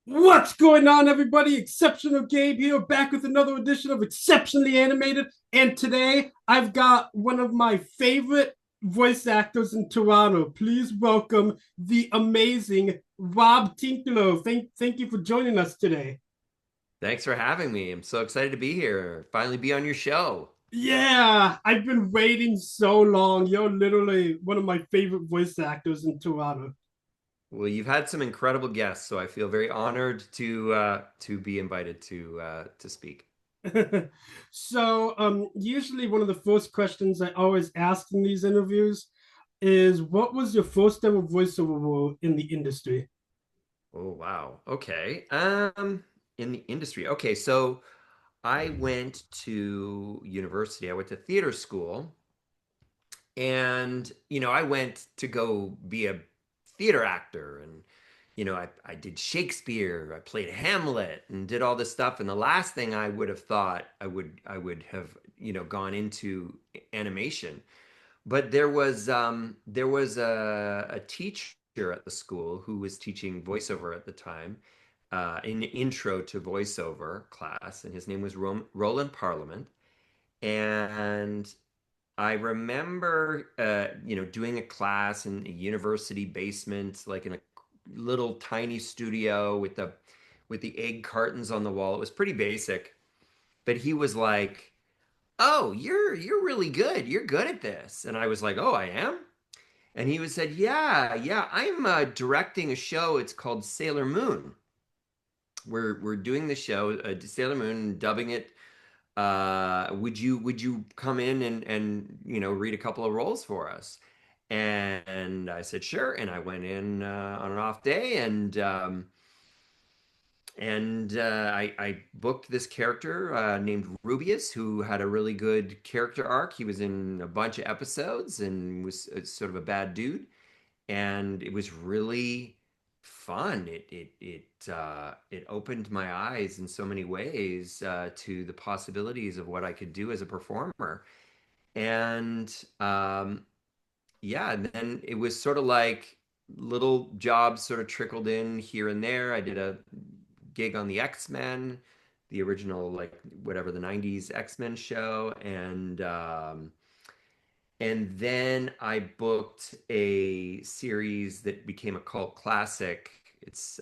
What's going on, everybody? Exceptional Gabe here, back with another edition of Exceptionally Animated. And today I've got one of my favorite voice actors in Toronto. Please welcome the amazing Rob Tinkler. Thank you for joining us today. Thanks for having me. I'm so excited to be here. Finally be on your show. Yeah, I've been waiting so long. You're literally one of my favorite voice actors in Toronto. Well, you've had some incredible guests, so I feel very honored to be invited to speak. Usually one of the first questions I always ask in these interviews is, what was your first ever voiceover role in the industry? Oh, wow. Okay. In the industry. Okay, so I went to university. I went to theater school, and I went to go be a theater actor, and I did Shakespeare, I played Hamlet and did all this stuff. And the last thing I would have thought I would have gone into animation. But there was a teacher at the school who was teaching voiceover at the time, an intro to voiceover class, and his name was Roland Parliament. And I remember, doing a class in a university basement, like in a little tiny studio with the egg cartons on the wall. It was pretty basic, but he was like, "Oh, you're really good. You're good at this." And I was like, "Oh, I am." And he was said, "Yeah, yeah, I'm directing a show. It's called Sailor Moon. We're doing the show, Sailor Moon, and dubbing it. Would you come in and read a couple of roles for us?" And I said sure, and I went in on an off day, and I booked this character named Rubius, who had a really good character arc. He was in a bunch of episodes and was sort of a bad dude, and it was really fun. It opened my eyes in so many ways to the possibilities of what I could do as a performer. And yeah, and then it was sort of like little jobs sort of trickled in here and there. I did a gig on the X-Men, the original, like whatever, the 90s X-Men show, and then I booked a series that became a cult classic. It's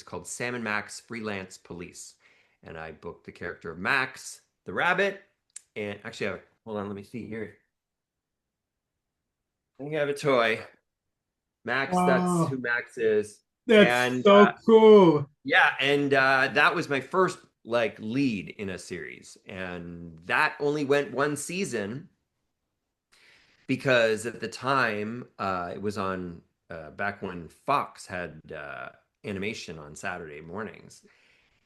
called Sam and Max Freelance Police, and I booked the character of Max the rabbit. And actually, hold on, let me see here. I think I have a toy. Max, that's who Wow, Max is. that's And so cool. yeah, and that was my first like lead in a series, and that only went one season because at the time it was on back when Fox had animation on Saturday mornings,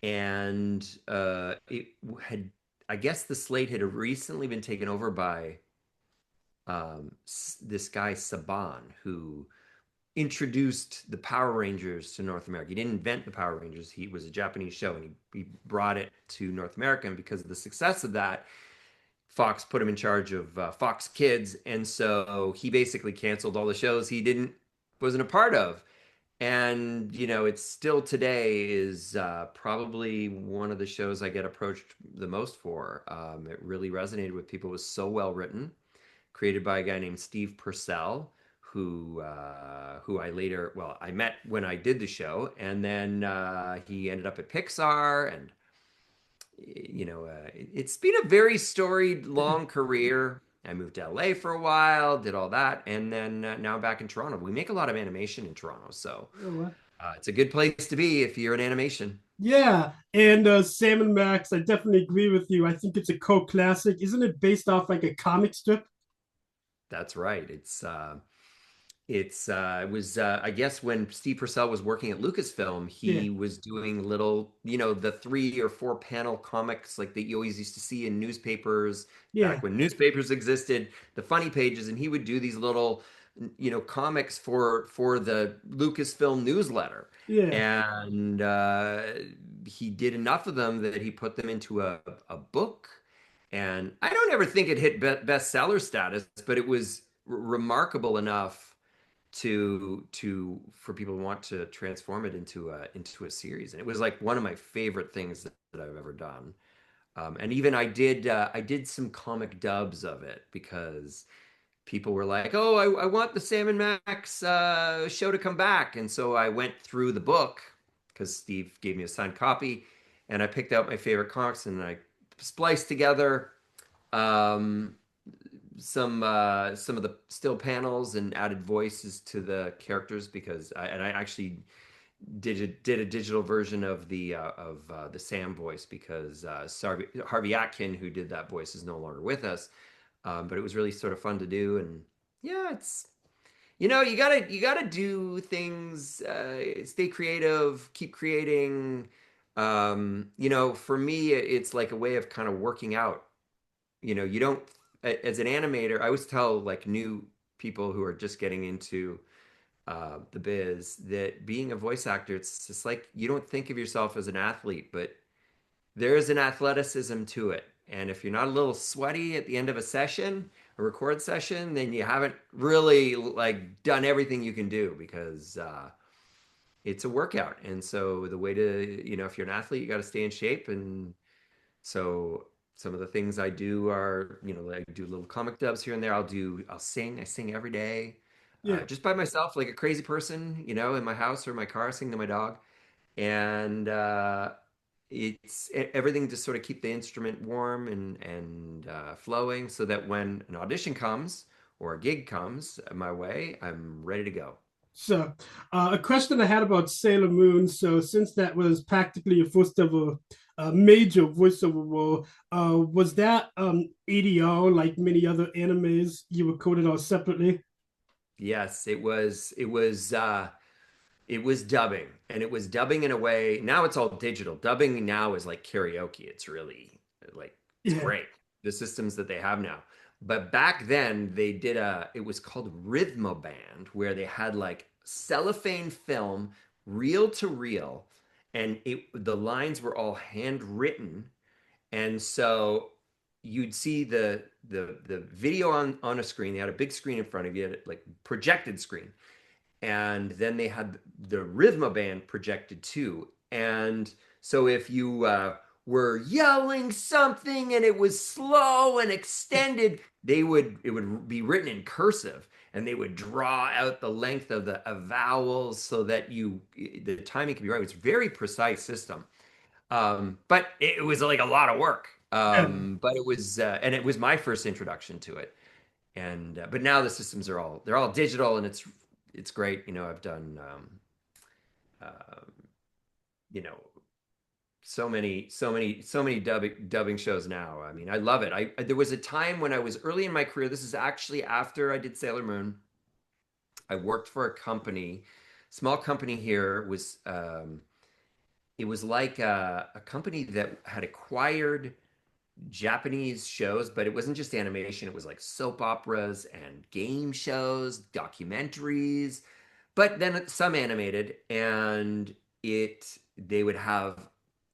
and it had, I guess the slate had recently been taken over by this guy Saban, who introduced the Power Rangers to North America. He didn't invent the Power Rangers. He was a Japanese show, and he brought it to North America. And because of the success of that, Fox put him in charge of Fox Kids, and so he basically canceled all the shows he didn't wasn't a part of. And it's still today is probably one of the shows I get approached the most for. It really resonated with people. It was so well written, created by a guy named Steve Purcell, who I later, well, I met when I did the show, and then he ended up at Pixar, and it's been a very storied, long career. I moved to LA for a while, did all that, and then now I'm back in Toronto. We make a lot of animation in Toronto, so it's a good place to be if you're in animation. Yeah, and Sam and Max, I definitely agree with you. I think it's a cult classic. Isn't it based off like a comic strip? That's right. It was I guess when Steve Purcell was working at Lucasfilm, Yeah, he was doing little, the 3 or 4 panel comics like that you always used to see in newspapers yeah, back when newspapers existed, the funny pages, and he would do these little, comics for the Lucasfilm newsletter. yeah. And he did enough of them that he put them into a book. And I don't ever think it hit bestseller status, but it was remarkable enough to for people who want to transform it into a series. And it was like one of my favorite things that I've ever done. And even I did some comic dubs of it because people were like, "Oh, I want the Sam and Max show to come back," and so I went through the book because Steve gave me a signed copy, and I picked out my favorite comics and I spliced together um, some of the still panels and added voices to the characters because I actually did a digital version of the Sam voice because Harvey Atkin, who did that voice, is no longer with us. But it was really sort of fun to do, and yeah, it's you gotta do things, stay creative, keep creating. For me, it's like a way of kind of working out. You don't as an animator. I always tell like new people who are just getting into the biz that being a voice actor, it's just like you don't think of yourself as an athlete, but there is an athleticism to it. And if you're not a little sweaty at the end of a session, a record session, then you haven't really like done everything you can do because it's a workout. And so the way to, if you're an athlete, you got to stay in shape. And so some of the things I do are, I do little comic dubs here and there. I'll sing. I sing every day, Yeah. just by myself, like a crazy person, in my house or my car, sing to my dog. And it's everything to sort of keep the instrument warm and flowing so that when an audition comes or a gig comes my way, I'm ready to go. So, a question I had about Sailor Moon. So, since that was practically your first ever major voiceover role, was that ADR like many other animes you recorded out separately? Yes, it was dubbing, and it was dubbing in a way. Now it's all digital. Dubbing now is like karaoke. It's really like it's Yeah. great. The systems that they have now. But back then it was called Rhythmoband, where they had like cellophane film, reel to reel, and the lines were all handwritten. And so you'd see the video on a screen. They had a big screen in front of you, like projected screen, and then they had the Rhythmoband projected too. And so if you were yelling something and it was slow and extended, it would be written in cursive, and they would draw out the length of the vowels so that the timing could be right. It's a very precise system, but it was like a lot of work. But it was my first introduction to it, and but now the systems they're all digital, and it's great. I've done uh, you know so many dubbing shows now. I mean, I love it. There was a time when I was early in my career. This is actually after I did Sailor Moon. I worked for a company, small company here. It was like a company that had acquired Japanese shows, but it wasn't just animation. It was like soap operas and game shows, documentaries, but then some animated. And they would have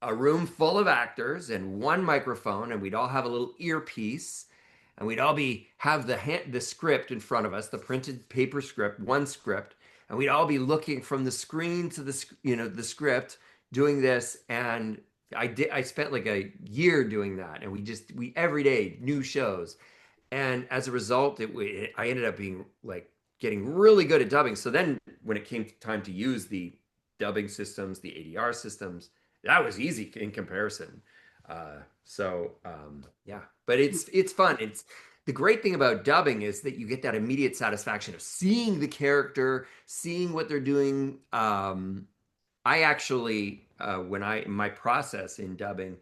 a room full of actors and one microphone, and we'd all have a little earpiece, and we'd all have the script in front of us, the printed paper script, one script, and we'd all be looking from the screen to the script, doing this. And I spent like a year doing that, and we every day new shows, and as a result, I ended up being like getting really good at dubbing. So then when it came time to use the dubbing systems, the ADR systems, that was easy in comparison. Yeah, but it's fun. It's the great thing about dubbing is that you get that immediate satisfaction of seeing the character, seeing what they're doing. I actually, my process in dubbing,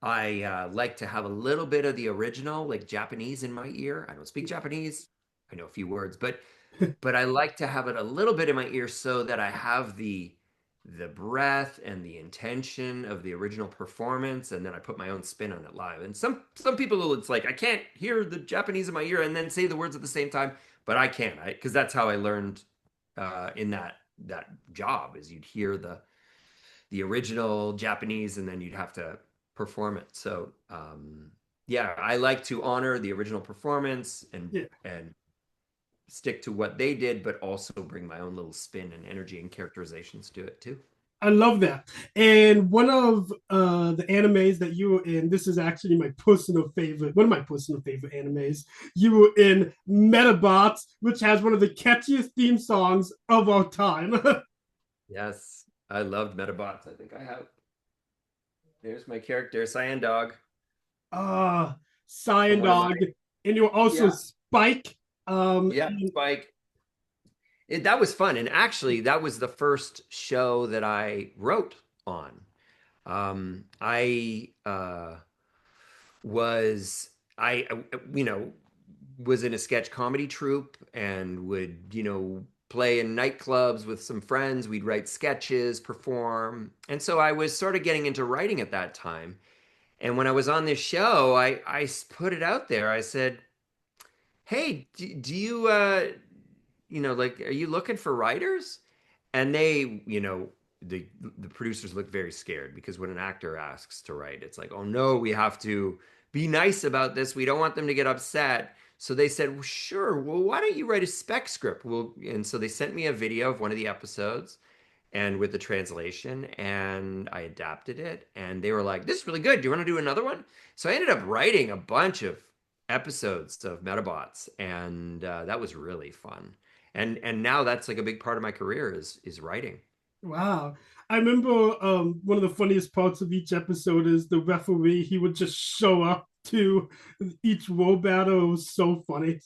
I like to have a little bit of the original, like Japanese, in my ear. I don't speak Japanese. I know a few words, but I like to have it a little bit in my ear so that I have the breath and the intention of the original performance, and then I put my own spin on it live. And some people, it's like I can't hear the Japanese in my ear and then say the words at the same time, but I can, because that's how I learned in that job is you'd hear the original Japanese and then you'd have to perform it. So yeah, I like to honor the original performance and Yeah. and stick to what they did, but also bring my own little spin and energy and characterizations to it too. I love that. And one of the animes that you were in, this is actually my personal favorite, one of my personal favorite animes. You were in Metabots, which has one of the catchiest theme songs of all time. Yes, I loved Metabots. I think I have. There's my character, Cyan Dog. Ah, Cyan One of my, Dog. And you were also yeah, Spike. yeah, And, Spike. That was fun. And actually, that was the first show that I wrote on. I was you know was in a sketch comedy troupe and would play in nightclubs with some friends. We'd write sketches, perform, and so I was sort of getting into writing at that time. And when I was on this show, I put it out there. I said, "Hey, do you like, are you looking for writers?" And they, the producers look very scared because when an actor asks to write, it's like, oh no, we have to be nice about this. We don't want them to get upset. So they said, well, sure. Well, why don't you write a spec script? Well, and so they sent me a video of one of the episodes and with the translation, and I adapted it. And they were like, this is really good. Do you want to do another one? So I ended up writing a bunch of episodes of Metabots, and that was really fun. And now that's like a big part of my career is writing. wow. I remember one of the funniest parts of each episode is the referee. He would just show up to each war battle. It was so funny.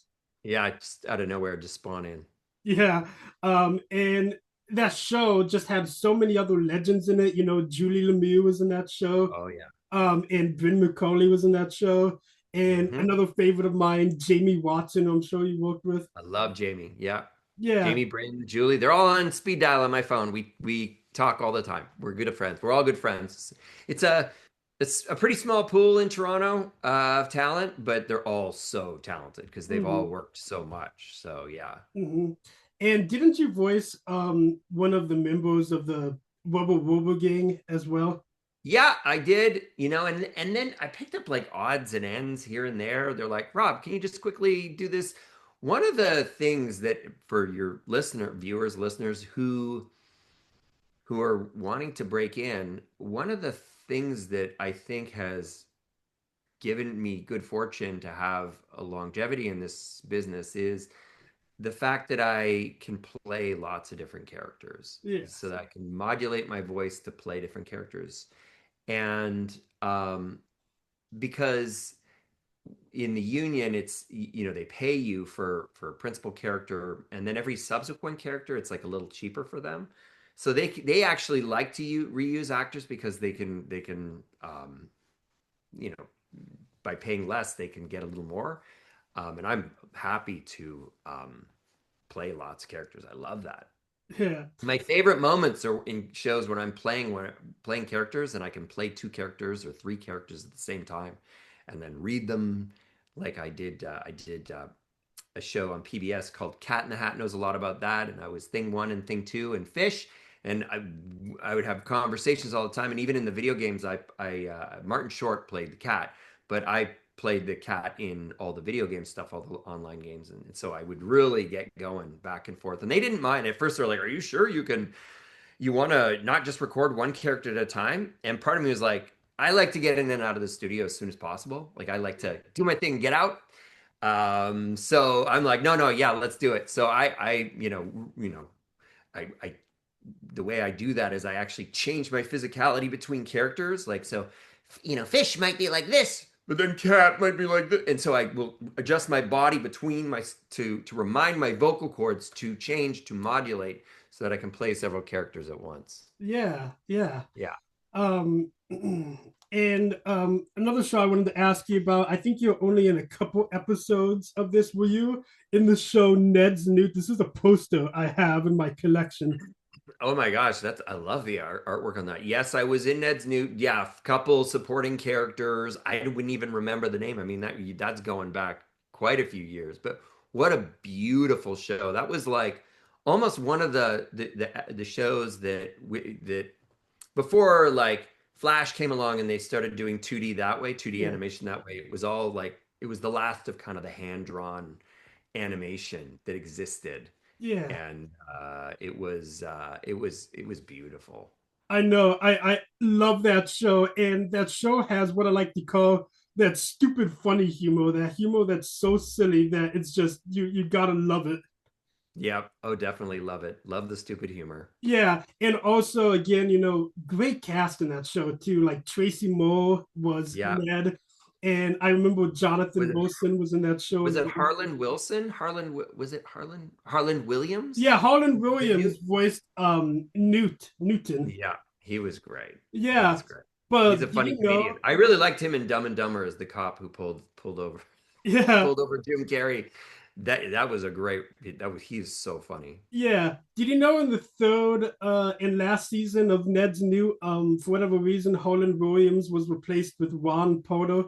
Yeah, just out of nowhere, just spawn in. Yeah. And that show just had so many other legends in it. You know, Julie Lemieux was in that show. Oh yeah. And Bryn McCauley was in that show. And Hmm. another favorite of mine, Jamie Watson, I'm sure you worked with. I love Jamie. Yeah. Yeah. Jamie, Bryn, Julie, they're all on speed dial on my phone. We talk all the time. We're good at friends. We're all good friends. It's a it's a pretty small pool in Toronto of talent, but they're all so talented because they've all Mm-hmm. worked so much. So yeah. Mm-hmm. And didn't you voice one of the members of the Wubba Wubba gang as well? Yeah, I did, and then I picked up like odds and ends here and there. They're like, Rob, can you just quickly do this? One of the things that for your viewers, listeners who are wanting to break in, one of the things that I think has given me good fortune to have a longevity in this business is the fact that I can play lots of different characters so Yes. that I can modulate my voice to play different characters. And because in the union it's they pay you for a principal character, and then every subsequent character it's like a little cheaper for them, so they actually like to reuse actors because they can you know by paying less they can get a little more, and I'm happy to play lots of characters. I love that. Yeah. My favorite moments are in shows when I'm playing characters and I can play two characters or three characters at the same time, and then read them. Like I did a show on PBS called Cat in the Hat knows a lot about that, and I was Thing One and Thing Two and Fish, and I would have conversations all the time. And even in the video games, I Martin Short played the cat, but I played the cat in all the video game stuff, all the online games, and so I would really get going back and forth. And they didn't mind. At first, they're like, "Are you sure you want to not just record one character at a time?" And part of me was like, I like to get in and out of the studio as soon as possible. Like I like to do my thing and get out. So I'm like, no, no, yeah, let's do it. So I the way I do that is I actually change my physicality between characters. Like, so, fish might be like this, but then cat might be like this. And so I will adjust my body between my to remind my vocal cords to change to modulate so that I can play several characters at once. Yeah. Yeah. Yeah. Um, and another show I wanted to ask you about. I think you're only in a couple episodes of this. Were you in the show Ned's Newt? This is a poster I have in my collection. Oh my gosh, that's I love the artwork on that. Yes, I was in Ned's New, yeah, couple supporting characters. I wouldn't even remember the name. I mean that's going back quite a few years. But what a beautiful show. That was like almost one of the shows that before like Flash came along and they started doing 2D that way, 2D Yeah. animation that way. It was all like it was the last of kind of the hand drawn animation that existed, Yeah. and it was beautiful. I know. I love that show, and that show has what I like to call that stupid funny humor. That humor that's so silly that it's just you gotta love it. Yep. Oh, definitely love it. Love the stupid humor. Yeah, and also again, great cast in that show too. Like Tracy Moore was Yeah. Ned, and I remember Was Jonathan it Wilson was in that show was as it well. Harlan Wilson? Was it Harlan Williams? Yeah, Harlan The Williams Newt? voiced Newton. Yeah, he was great. He Yeah, was great. He's but a did funny you know? comedian. I really liked him in Dumb and Dumber as the cop who pulled over Yeah, pulled over Jim Carrey. That was a great he's so funny. yeah. Did you know in the third and last season of Ned's New, for whatever reason, Harlan Williams was replaced with Ron Porter?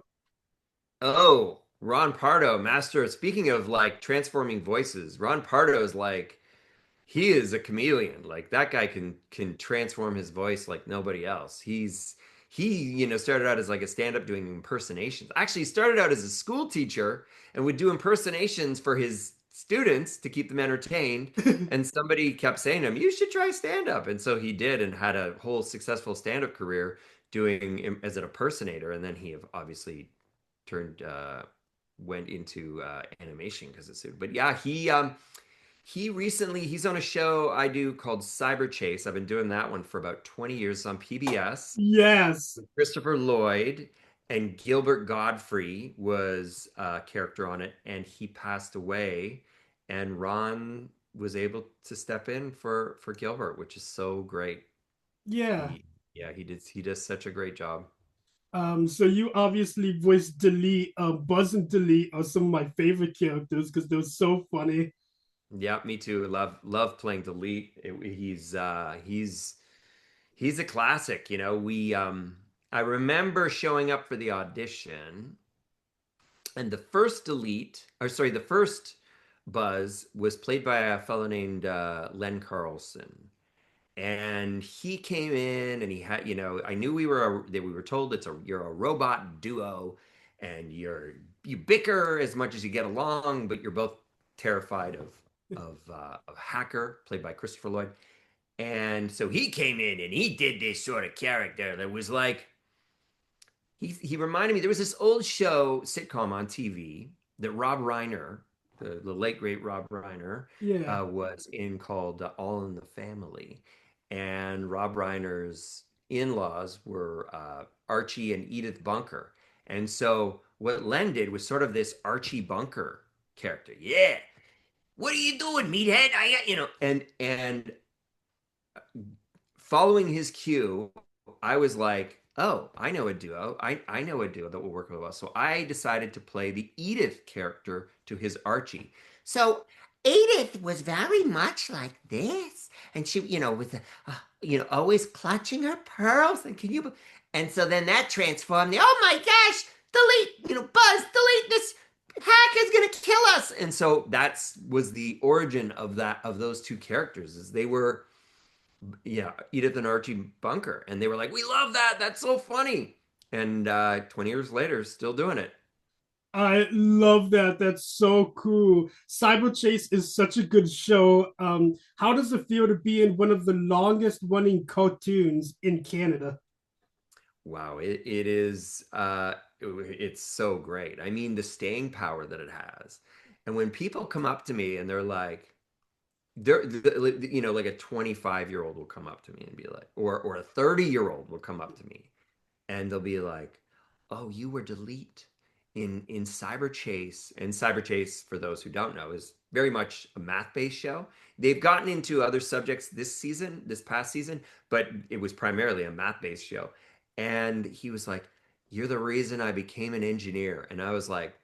Oh, Ron Pardo, master. Speaking of like transforming voices, Ron Pardo is like he is a chameleon. Like that guy can transform his voice like nobody else. He started out as like a stand-up doing impersonations. Actually, he started out as a school teacher and would do impersonations for his students to keep them entertained. And somebody kept saying to him, "You should try stand-up." And so he did and had a whole successful stand-up career doing as an impersonator. And then he obviously turned went into animation because it suited. But yeah, he recently he's on a show I do called Cyberchase. I've been doing that one for about 20 years on PBS. Yes. Christopher Lloyd and Gilbert Godfrey was a character on it, and he passed away. And Ron was able to step in for Gilbert, which is so great. Yeah. He yeah, he does such a great job. So you obviously voiced Delete. Buzz and Delete are some of my favorite characters because they're so funny. Yeah, me too. Love playing Delete. He's a classic. We I remember showing up for the audition, and the first Buzz was played by a fellow named Len Carlson. And he came in and he had, I knew that we were told you're a robot duo and you bicker as much as you get along, but you're both terrified of Hacker, played by Christopher Lloyd. And so he came in and he did this sort of character that was like he reminded me there was this old show sitcom on TV that Rob Reiner, the late great Rob Reiner, Yeah. was in called All in the Family, and Rob Reiner's in-laws were Archie and Edith Bunker, and so what Len did was sort of this Archie Bunker character. Yeah, what are you doing, meathead? And following his cue, I was like, oh, I know a duo. I know a duo that will work really well. So I decided to play the Edith character to his Archie. So Edith was very much like this. And she, with, always clutching her pearls. And and so then that transformed me. Oh my gosh, delete, Buzz, delete this. Hack is gonna kill us. And so was the origin of those two characters, is they were Edith and Archie Bunker, and they were like, "We love that. That's so funny." And 20 years later, still doing it. I love that. That's so cool. Cyberchase is such a good show. How does it feel to be in one of the longest running cartoons in Canada? Wow, it is. It's so great. I mean, the staying power that it has. And when people come up to me and they're like, like a 25-year-old will come up to me and be like, or a 30-year-old will come up to me and they'll be like, "Oh, you were Delete in Cyberchase." And Cyberchase, for those who don't know, is very much a math-based show. They've gotten into other subjects this past season, but it was primarily a math-based show. And he was like, "You're the reason I became an engineer." And I was like,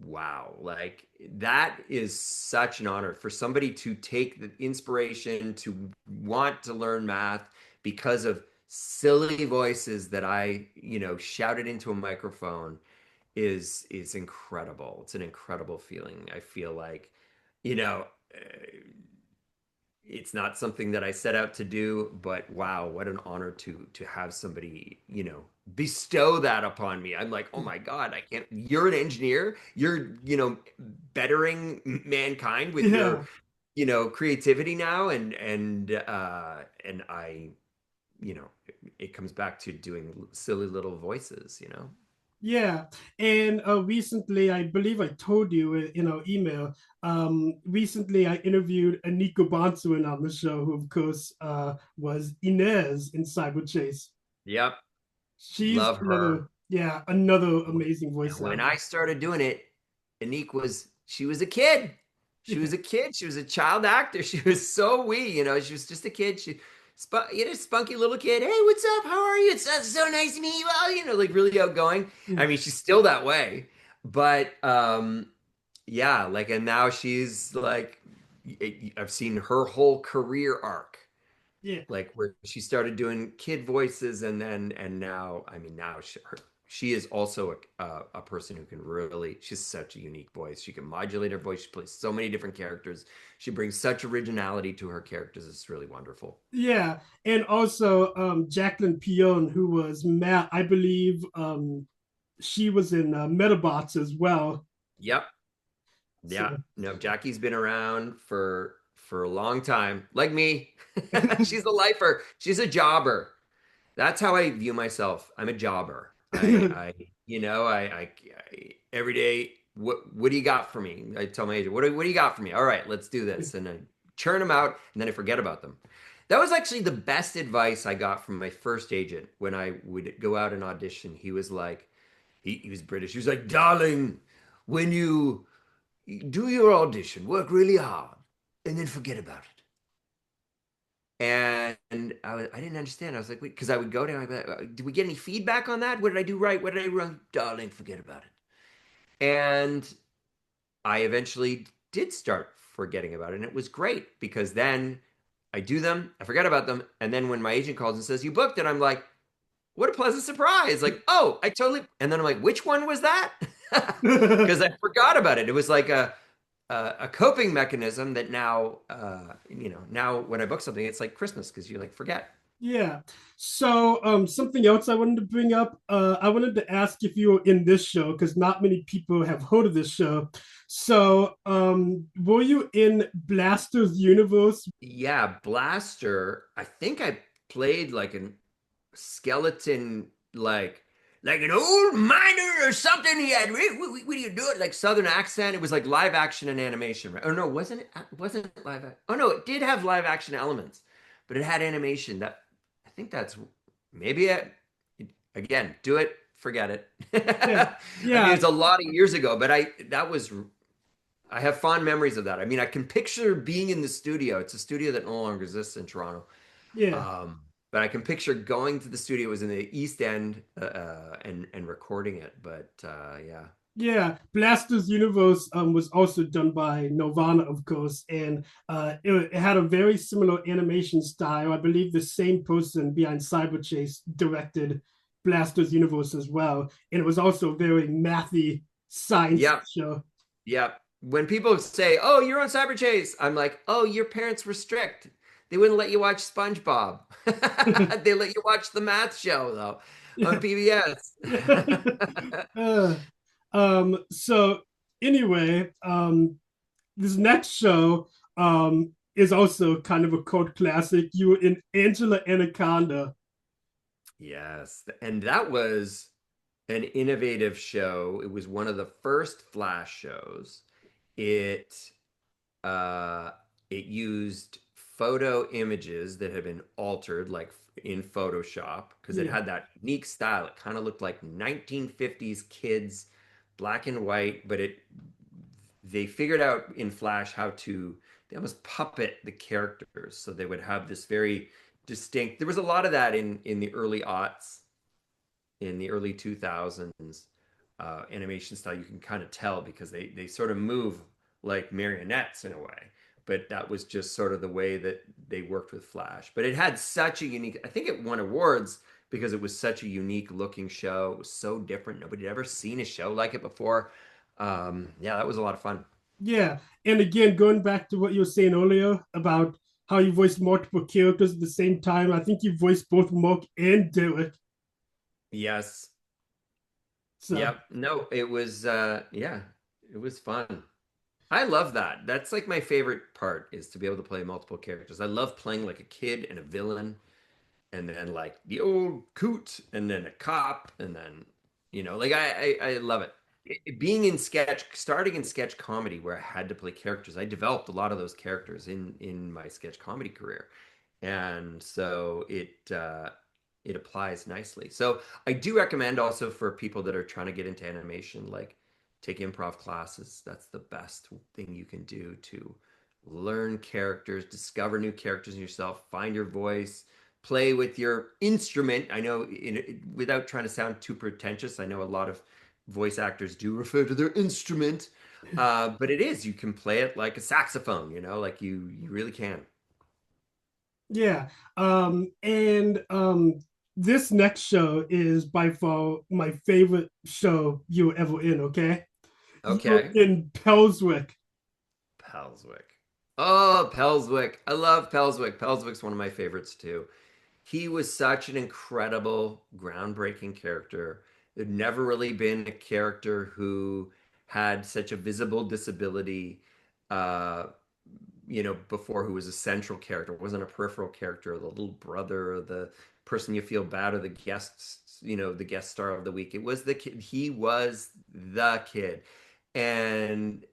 wow, like that is such an honor for somebody to take the inspiration to want to learn math because of silly voices that I shouted into a microphone is incredible. It's an incredible feeling. I feel like, you know, it's not something that I set out to do, but wow, what an honor to have somebody, bestow that upon me. I'm like, oh my God, I can't. You're an engineer. You're, bettering mankind with your, Yeah. creativity now, and I, it comes back to doing silly little voices. Yeah, and recently, I believe I told you in our email. Recently, I interviewed Anika Bonsuin on the show, who of course was Inez in Cyberchase. Yep, She's love another, her. yeah, another And amazing voice when actor. I started doing it, Anique she was a kid. She Yeah. was a kid. She was a child actor. She was so wee, she was just a kid. Spunky little kid. Hey, what's up? How are you? It's so nice to meet you. Well, like really outgoing. I mean, she's still that way, but yeah, like, and now she's like, I've seen her whole career arc, Yeah. like where she started doing kid voices, and now, I mean, now she is also a person who can really, she's such a unique voice. She can modulate her voice. She plays so many different characters. She brings such originality to her characters. It's really wonderful. Yeah, and also Jacqueline Pion, who was Matt, I believe she was in Metabots as well. Yep. Yeah. So No, Jackie's been around for a long time. Like me. She's a lifer. She's a jobber. That's how I view myself. I'm a jobber. Every day, what do you got for me? I tell my agent, what do you got for me? All right, let's do this. And I churn them out and then I forget about them. That was actually the best advice I got from my first agent when I would go out and audition. He was like, he was British. He was like, darling, when you do your audition, work really hard and then forget about it. And I didn't understand. I was like, wait, because I would go down, I'd be like, did we get any feedback on that? What did I do right? What did I do wrong? Darling, forget about it. And I eventually did start forgetting about it. And it was great because then I do them, I forget about them. And then when my agent calls and says, you booked it, I'm like, what a pleasant surprise. Like, oh, I totally. And then I'm like, which one was that? Because I forgot about it. It was like a coping mechanism that now, now when I book something, it's like Christmas because you like forget. yeah. So something else I wanted to bring up. I wanted to ask if you were in this show because not many people have heard of this show. So were you in Blaster's universe? Yeah, Blaster. I think I played like a skeleton, like an old miner or something. He had what do you do it like Southern accent? It was like live action and animation, right? Or no, wasn't it? Wasn't it live? Oh no, it did have live action elements, but it had animation. That I think that's maybe again, do it, forget it. Yeah. I mean, Yeah. it's a lot of years ago, but I have fond memories of that. I mean, I can picture being in the studio. It's a studio that no longer exists in Toronto. Yeah. But I can picture going to the studio. It was in the East End, and recording it. But yeah, Yeah, Blaster's Universe was also done by Nirvana, of course, and it had a very similar animation style. I believe the same person behind Cyberchase directed Blaster's Universe as well, and it was also a very mathy science yep, show. yep. When people say, "Oh, you're on Cyberchase," I'm like, "Oh, your parents were strict. They wouldn't let you watch SpongeBob. They let you watch the Math Show though on Yeah. PBS." Uh, so anyway, this next show is also kind of a cult classic. You were in Angela Anaconda. Yes, and that was an innovative show. It was one of the first Flash shows. It uh, it used photo images that had been altered, like in Photoshop, because it Yeah. had that unique style. It kind of looked like 1950s kids, black and white, but they figured out in Flash how to they almost puppet the characters, so they would have this very distinct. There was a lot of that in the early aughts, in the early 2000s, animation style. You can kind of tell because they sort of move like marionettes in a way, but that was just sort of the way that they worked with Flash. But it had such a unique, I think it won awards because it was such a unique looking show. It was so different. Nobody had ever seen a show like it before. Yeah, that was a lot of fun. Yeah. And again, going back to what you were saying earlier about how you voiced multiple characters at the same time. I think you voiced both Mark and Derek. Yes. So Yep. No, it was yeah, it was fun. I love that. That's like my favorite part is to be able to play multiple characters. I love playing like a kid and a villain and then like the old coot and then a cop and then like I love it. Being in sketch, starting in sketch comedy where I had to play characters, I developed a lot of those characters in my sketch comedy career. And so it applies nicely. So I do recommend also for people that are trying to get into animation, like take improv classes. That's the best thing you can do to learn characters, discover new characters in yourself, find your voice, play with your instrument. I know without trying to sound too pretentious, I know a lot of voice actors do refer to their instrument, but it is you can play it like a saxophone. Like you really can. yeah. And this next show is by far my favorite show you were ever in, okay? You were Okay. in Pelswick. Pelswick. Oh, Pelswick. I love Pelswick. Pelswick's one of my favorites too. He was such an incredible, groundbreaking character. There'd never really been a character who had such a visible disability, uh, before who was a central character, wasn't a peripheral character, the little brother, or the person you feel bad, or the guests, the guest star of the week. It was the kid. He was the kid. And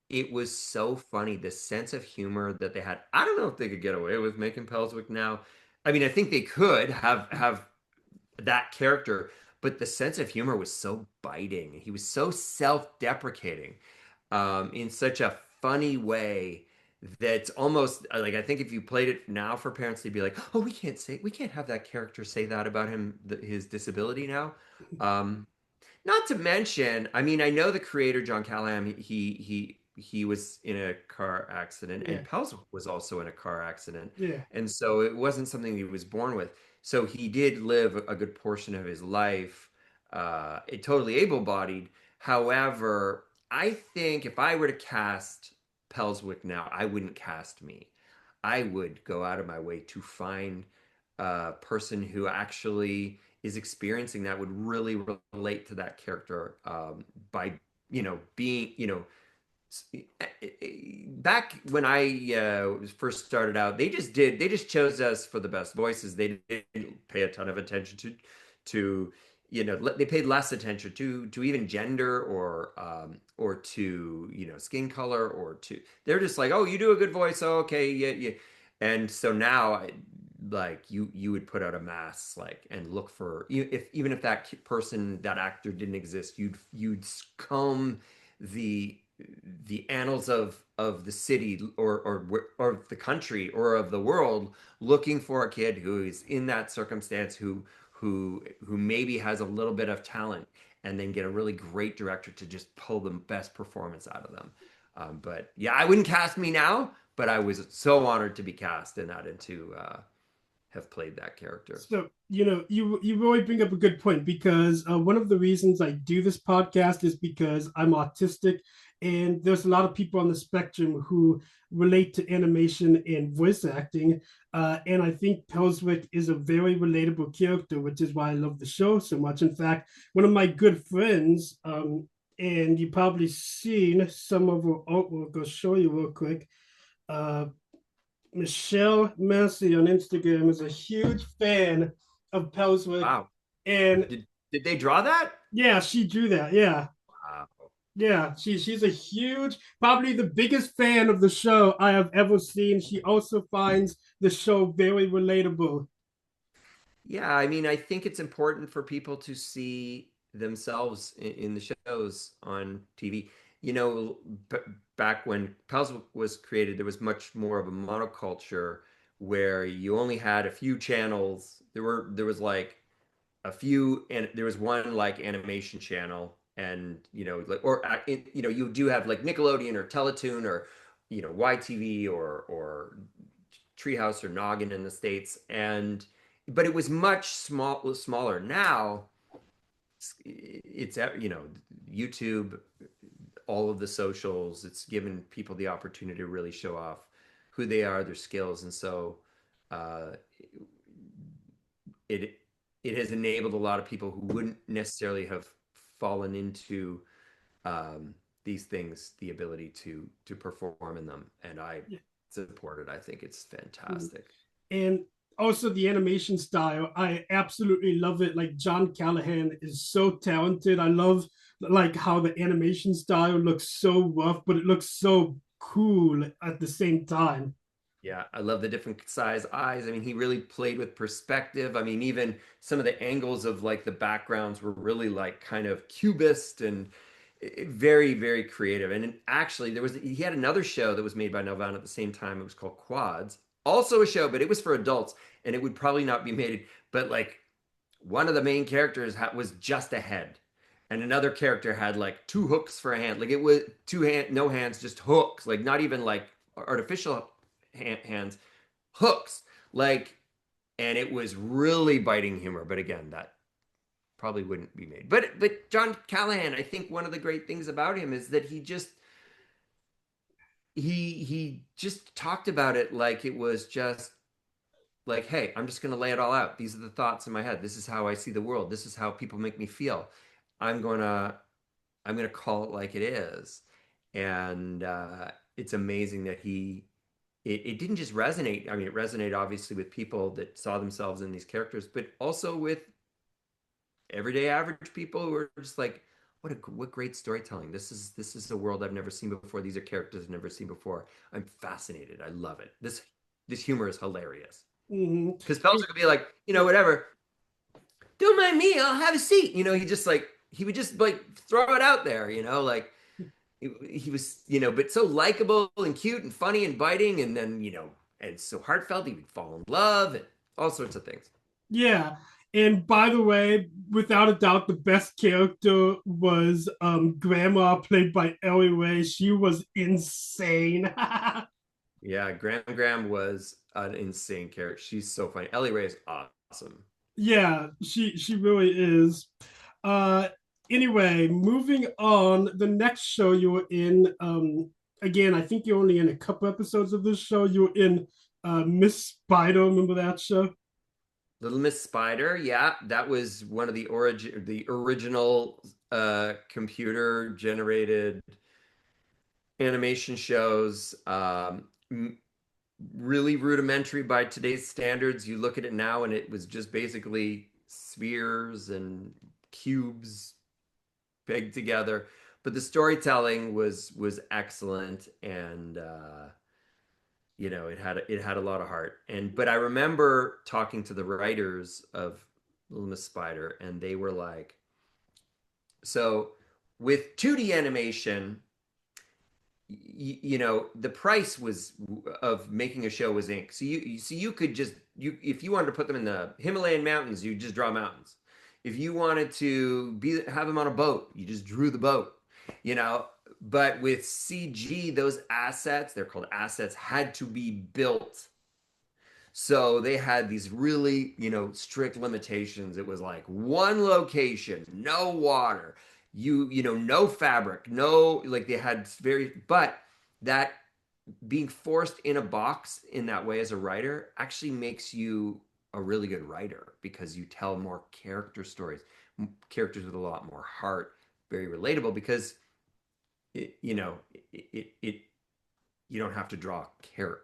it was so funny, the sense of humor that they had. I don't know if they could get away with making Pelswick now. I mean, I think they could have that character, but the sense of humor was so biting. He was so self-deprecating, in such a funny way that's almost like I think if you played it now for parents, they'd be like, "Oh, we can't have that character say that about him, his disability now." Um, Not to mention, I mean, I know the creator John Callahan. He was in a car accident, Yeah, and Pels was also in a car accident, yeah. and so it wasn't something he was born with. So he did live a good portion of his life, totally able-bodied. However, I think if I were to cast Pelswick now, I wouldn't cast me. I would go out of my way to find a person who actually is experiencing that would really relate to that character, by being back when I first started out, they just chose us for the best voices. They didn't pay a ton of attention to they paid less attention to even gender or to skin color or to they're just like, oh, you do a good voice, oh, okay, yeah, yeah. And so now like you would put out a mass like and look for if even if that person, that actor didn't exist, you'd comb the the annals of the city or the country or of the world, looking for a kid who is in that circumstance, who maybe has a little bit of talent, and then get a really great director to just pull the best performance out of them. But yeah, I wouldn't cast me now, but I was so honored to be cast in that and to have played that character. So you really bring up a good point because one of the reasons I do this podcast is because I'm autistic, and there's a lot of people on the spectrum who relate to animation and voice acting, and I think Pelswick is a very relatable character, which is why I love the show so much. In fact, one of my good friends, and you probably seen some of her artwork. I'll show you real quick. Uh, Michelle Massey on Instagram is a huge fan of Pelswick, Wow. and Did they draw that? yeah, she drew that. Yeah, Wow. yeah, she's a huge, probably the biggest fan of the show I have ever seen. She also finds the show very relatable. Yeah, I mean, I think it's important for people to see themselves in the shows on TV. You know, b back when Pals was created, there was much more of a monoculture where you only had a few channels. There was like a few, and there was one like animation channel, and like or you do have like Nickelodeon or Teletoon or YTV or Treehouse or Noggin in the States, and but it was much smaller. Now it's YouTube, all of the socials. It's given people the opportunity to really show off who they are, their skills, and so uh, it it has enabled a lot of people who wouldn't necessarily have fallen into these things the ability to perform in them, and I support it. I think it's fantastic. And also the animation style, I absolutely love it. Like John Callahan is so talented. I love like how the animation style looks so rough, but it looks so cool at the same time. Yeah, I love the different size eyes. I mean, he really played with perspective. I mean, even some of the angles of like the backgrounds were really like kind of cubist and very, very creative. And actually, he had another show that was made by Nelvana at the same time. It was called Quads, also a show, but it was for adults, and it would probably not be made. But like one of the main characters was just a head, and another character had like two hooks for a hand. Like it was no hands, just hooks. Like not even like artificial hands, hooks. Like, and it was really biting humor. But again, that probably wouldn't be made. But John Callahan, I think one of the great things about him is that he just talked about it like it was just like, hey, I'm just going to lay it all out. These are the thoughts in my head. This is how I see the world. This is how people make me feel. I'm going to I'm going to call it like it is. And it's amazing that it didn't just resonate. I mean, it resonated obviously with people that saw themselves in these characters, but also with everyday average people who are just like, what great storytelling. This is a world I've never seen before. These are characters I've never seen before. I'm fascinated. I love it. This humor is hilarious. Mm-hmm. Because Pelswick could be like, whatever. Don't mind me. I'll have a seat. He would just like throw it out there. Like he was, but so likable and cute and funny and biting, and then and so heartfelt. He would fall in love and all sorts of things. Yeah. And by the way, without a doubt, the best character was Grandma, played by Ellie Ray. She was insane. Yeah, Graham was an insane character. She's so funny. Ellie Ray is awesome. Yeah, she really is. Uh anyway, moving on, the next show you were in, again, I think you're only in a couple episodes of this show. You were in Miss Spider, remember that show? Little Miss Spider, yeah, that was one of the original computer generated animation shows. Really rudimentary by today's standards. You look at it now, and it was just basically spheres and cubes pegged together. But the storytelling was excellent, and it had a lot of heart. But I remember talking to the writers of Little Miss Spider, and they were like, so with 2D animation, the price was of making a show was ink. So you could just if you wanted to put them in the Himalayan mountains, you just draw mountains. If you wanted to have them on a boat, you just drew the boat. But with CG, those assets, they're called assets, had to be built. So they had these really, strict limitations. It was like one location, no water, no fabric, no, like they had but that being forced in a box in that way as a writer actually makes you a really good writer because you tell more character stories, characters with a lot more heart, very relatable because it you don't have to draw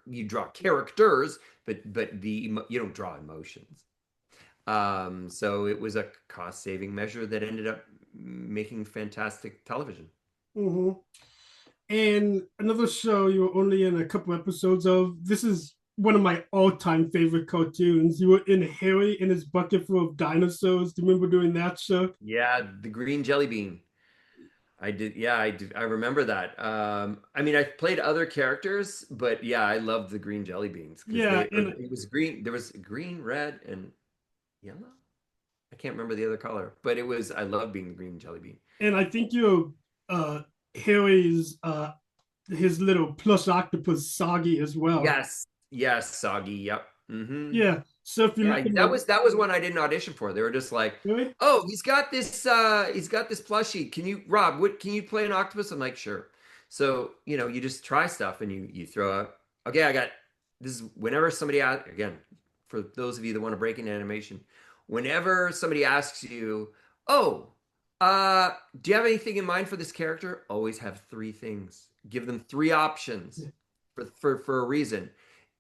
you draw characters, but you don't draw emotions. So it was a cost-saving measure that ended up making fantastic television. Mm-hmm. And another show you were only in a couple episodes of. This is one of my all-time favorite cartoons. You were in Harry and his bucket full of dinosaurs. Do you remember doing that show? Yeah, the green jelly bean. I did. Yeah, I did. I remember that. I mean, I played other characters, but yeah, I loved the green jelly beans because Yeah, and it was green. There was green, red, and yellow. I can't remember the other color, but I loved being the green jelly bean. I think you're Harry's his little plush octopus Soggy as well. Yes, yes, soggy. Yep. Yeah. So if you're Yeah, looking that at, was that was one I didn't audition for. They were just like, really? "Oh, he's got this plushie. Can you play an octopus?" I'm like, "Sure." So, you just try stuff and you throw out, "Okay, I got this is whenever somebody again, for those of you that want to break into animation, whenever somebody asks you, "Oh, do you have anything in mind for this character?" Always have three things. Give them three options for a reason.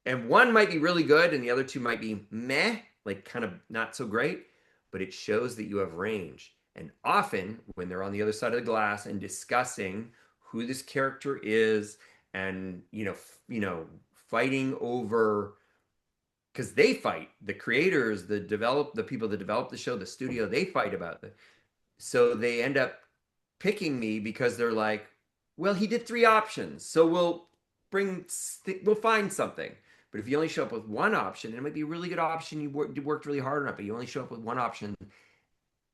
And one might be really good and the other two might be meh, like kind of not so great, but it shows that you have range. And often when they're on the other side of the glass and discussing who this character is and fighting over, because they fight, the creators, the people that develop the show, the studio, they fight about it. So they end up picking me because they're like, well, he did three options, so we'll find something. But if you only show up with one option, and it might be a really good option, you worked really hard on it, but you only show up with one option,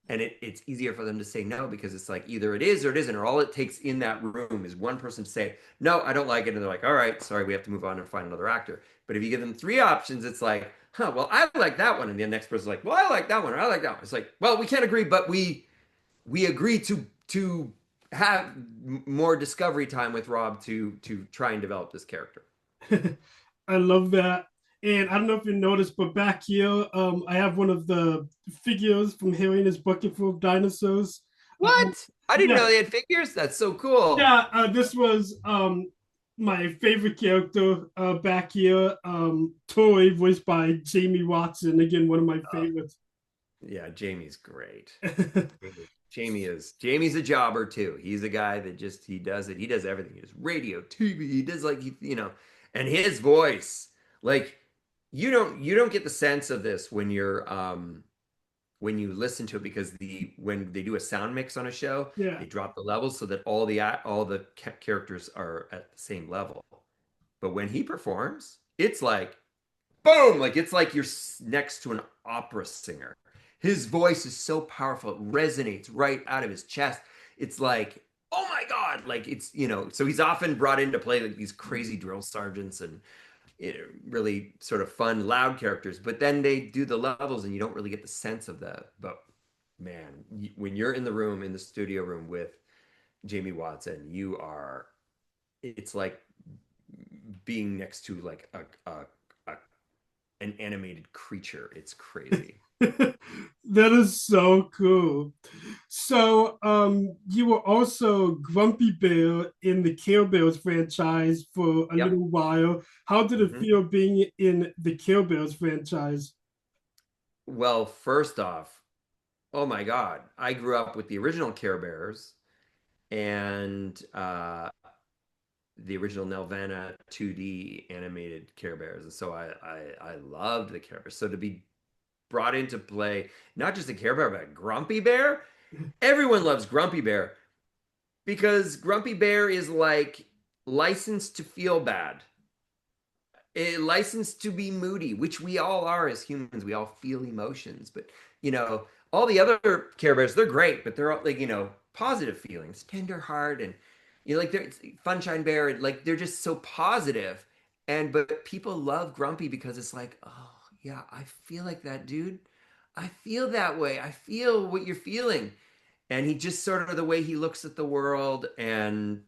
and it's easier for them to say no because it's like either it is or it isn't, or all it takes in that room is one person to say, no, I don't like it. And they're like, all right, sorry, we have to move on and find another actor. But if you give them three options, it's like, huh, well, I like that one. And the next person's like, well, I like that one, or I like that one. It's like, well, we can't agree, but we agree to have more discovery time with Rob to try and develop this character. I love that. And I don't know if you noticed, but back here, I have one of the figures from Harry and his bucket full of dinosaurs. Um, What? I didn't yeah, know they had figures. That's so cool. yeah. This was my favorite character back here. Toy, voiced by Jamie Watson. Again, one of my Uh, favorites. yeah, Jamie's great. Jamie's a jobber too. He's a guy that just he does it. He does everything. He does radio, TV. He does like and his voice. Like you don't get the sense of this when you listen to it because when they do a sound mix on a show, Yeah. they drop the levels so that all the characters are at the same level. But when he performs, it's like boom, like it's like you're next to an opera singer. His voice is so powerful, it resonates right out of his chest. It's like, oh my God, like so he's often brought in to play like these crazy drill sergeants and really sort of fun, loud characters. But then they do the levels and you don't really get the sense of that. But man, when you're in the room, in the studio room with Jamie Watson, it's like being next to like a an animated creature. It's crazy. That is so cool. So, you were also Grumpy Bear in the Care Bears franchise for a Yep. little while. How did it Mhm. feel being in the Care Bears franchise? Well, first off, oh my God, I grew up with the original Care Bears and the original Nelvana 2D animated Care Bears, and so I loved the Care Bears. So to be brought into play, not just a Care Bear, but a Grumpy Bear, everyone loves Grumpy Bear because Grumpy Bear is like licensed to feel bad, licensed to be moody, which we all are as humans. We all feel emotions, but all the other Care Bears, they're great, but they're all like, positive feelings, tender heart, and like they're Funshine Bear, and like they're just so positive. And but people love Grumpy because it's like, oh yeah, I feel like that, dude. I feel that way. I feel what you're feeling. And he just sort of the way he looks at the world and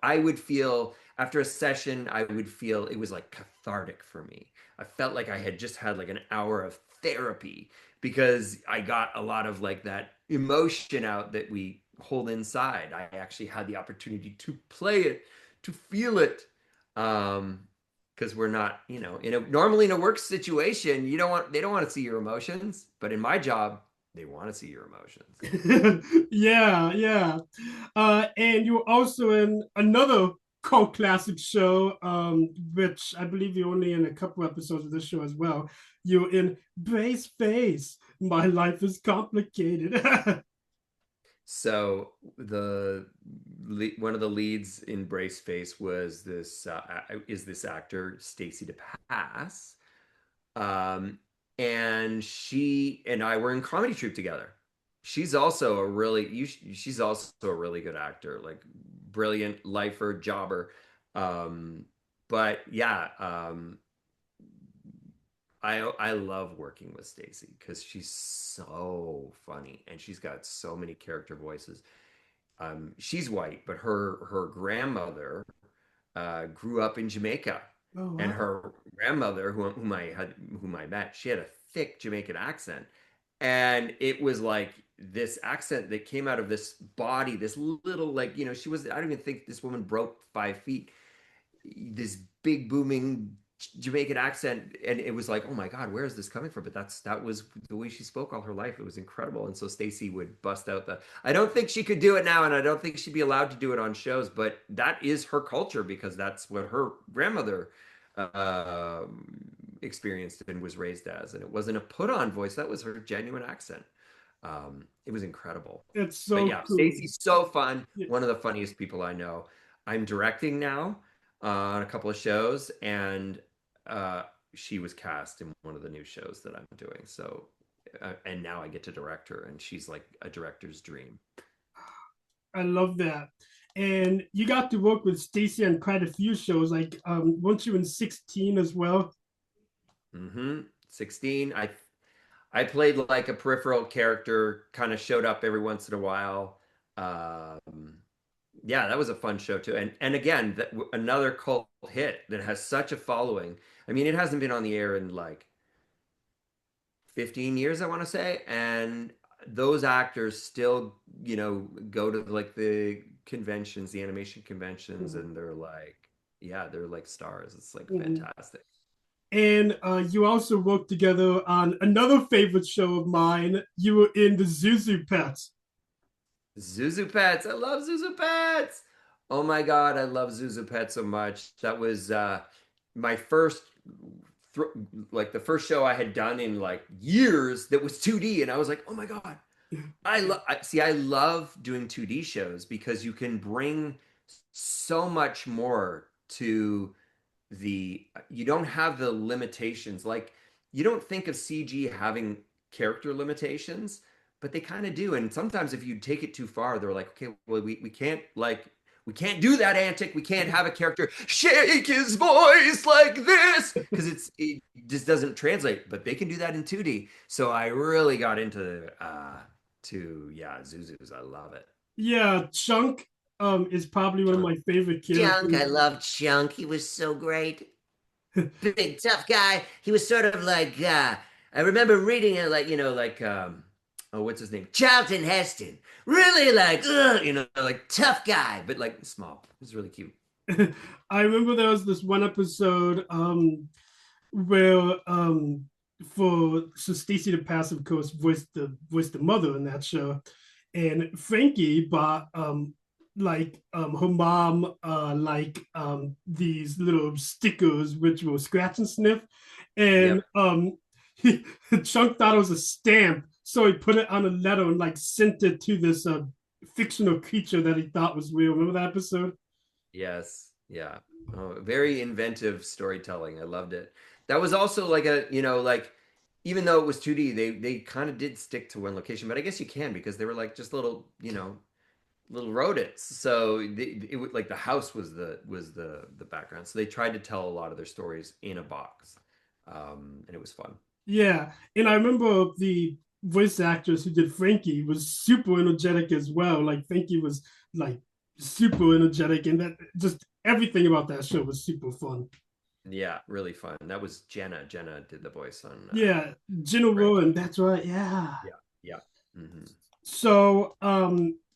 I would feel after a session I would feel it was like cathartic for me. I felt like I had just had like an hour of therapy because I got a lot of like that emotion out that we hold inside. I actually had the opportunity to play it, to feel it. Because we're not, normally in a work situation, they don't want to see your emotions, but in my job, they want to see your emotions. Yeah, yeah. And you were also in another cult classic show, which I believe you're only in a couple episodes of this show as well. You're in Brace Face. My life is complicated. So one of the leads in Brace Face was this actor Stacy DePass, um, and she and I were in comedy troupe together. She's also a really good actor, like brilliant lifer, jobber. Um, but yeah, I love working with Stacy because she's so funny and she's got so many character voices. She's white, but her grandmother grew up in Jamaica, Oh And wow. her grandmother, whom I met, she had a thick Jamaican accent, and it was like this accent that came out of this body, this little like she was. I don't even think this woman broke 5 feet. This big booming Jamaican accent, and it was like, oh my God, where is this coming from? But that was the way she spoke all her life. It was incredible. And so Stacy would bust out the. I don't think she could do it now, and I don't think she'd be allowed to do it on shows. But that is her culture because that's what her grandmother uh, experienced and was raised as, and it wasn't a put-on voice. That was her genuine accent. It was incredible. It's But so yeah, cool. Stacy's so fun. Yeah. One of the funniest people I know. I'm directing now on a couple of shows, and uh, she was cast in one of the new shows that I'm doing. So, and now I get to direct her, and she's like a director's dream. I love that. And you got to work with Stacy on quite a few shows. Like, weren't you in 16 as well? 16. I played like a peripheral character, kind of showed up every once in a while. Um, yeah, that was a fun show too. And again, another cult hit that has such a following. I mean, it hasn't been on the air in like 15 years, I want to say, and those actors still, go to like the conventions, the animation conventions, Mhm. and they're like, yeah, they're like stars. It's like Mhm. fantastic. And you also worked together on another favorite show of mine. You were in the Zuzu Pets. Zuzu Pets. I love Zuzu Pets. Oh my God, I love Zuzu Pets so much. That was my first th like the first show I had done in like years that was 2D, and I was like, "Oh my God." I love doing 2D shows because you can bring so much more to you don't have the limitations. Like you don't think of CG having character limitations, but they kind of do. And sometimes if you take it too far, they're like, okay, well, we can't do that antic. We can't have a character shake his voice like this because it just doesn't translate. But they can do that in 2D. So I really got into yeah, Zuzu's. I love it. Yeah, Chunk is probably one of Chunk. my favorite Chunk, I characters. love Chunk. He was so great. Big tough guy. He was sort of like I remember reading it like oh, what's his name? Charlton Heston. Really like like tough guy, but like small. It was really cute. I remember there was this one episode where so Stacy the Passive, of course, voiced the mother in that show, and Frankie bought her mom these little stickers which were scratch and sniff, and Yep. he, Chunk thought it was a stamp, so he put it on a letter and like sent it to this fictional creature that he thought was real. Remember that episode? Yes. Yeah. Oh, very inventive storytelling. I loved it. That was also like like even though it was 2D, they kind of did stick to one location, but I guess you can because they were like just little rodents. So like the house was the background. So they tried to tell a lot of their stories in a box, and it was fun. Yeah, and I remember the voice actress who did Frankie was super energetic as well. Like Frankie was like super energetic, and that just everything about that show was super fun. Yeah, really fun. That was Jenna. Jenna did the voice on Yeah, Gina Frankie. Rowan, that's right. Yeah. Yeah, yeah. Hmm. So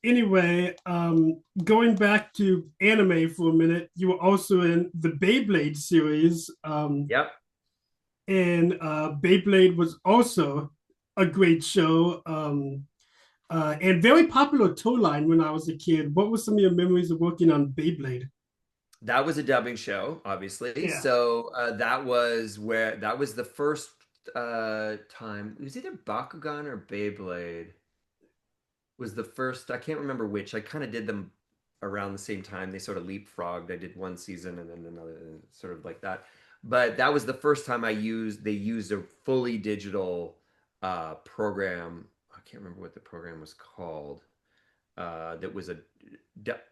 anyway, going back to anime for a minute, you were also in the Beyblade series. Yep. And Beyblade was also a great show. And very popular toy line when I was a kid. What were some of your memories of working on Beyblade? That was a dubbing show, obviously. Yeah. So that was the first time. It was either Bakugan or Beyblade was the first. I can't remember which. I kind of did them around the same time. They sort of leapfrogged. I did one season and then another, sort of like that. But that was the first time they used a fully digital program. I can't remember what the program was called. That was I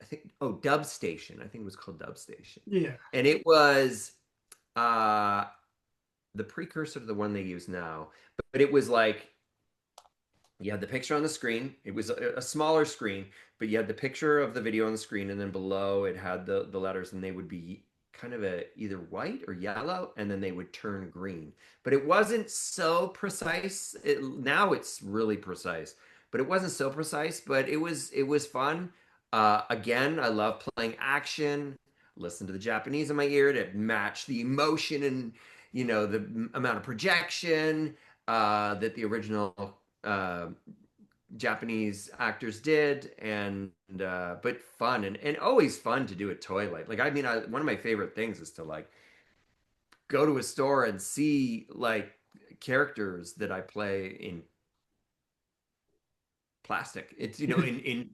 think, oh, Dub Station. I think it was called Dub Station. Yeah. And it was uh the precursor to the one they use now. But it was like you had the picture on the screen. It was a smaller screen, but you had the picture of the video on the screen, and then below it had the letters, and they would be kind of a either white or yellow, and then they would turn green. But it wasn't so precise. Now it's really precise, but it wasn't so precise. But it was fun. Again, I love playing action. Listen to the Japanese in my ear to match the emotion and the amount of projection that the original uh, Japanese actors did, and but fun and always fun to do a toy like I mean one of my favorite things is to like go to a store and see like characters that I play in plastic. It's in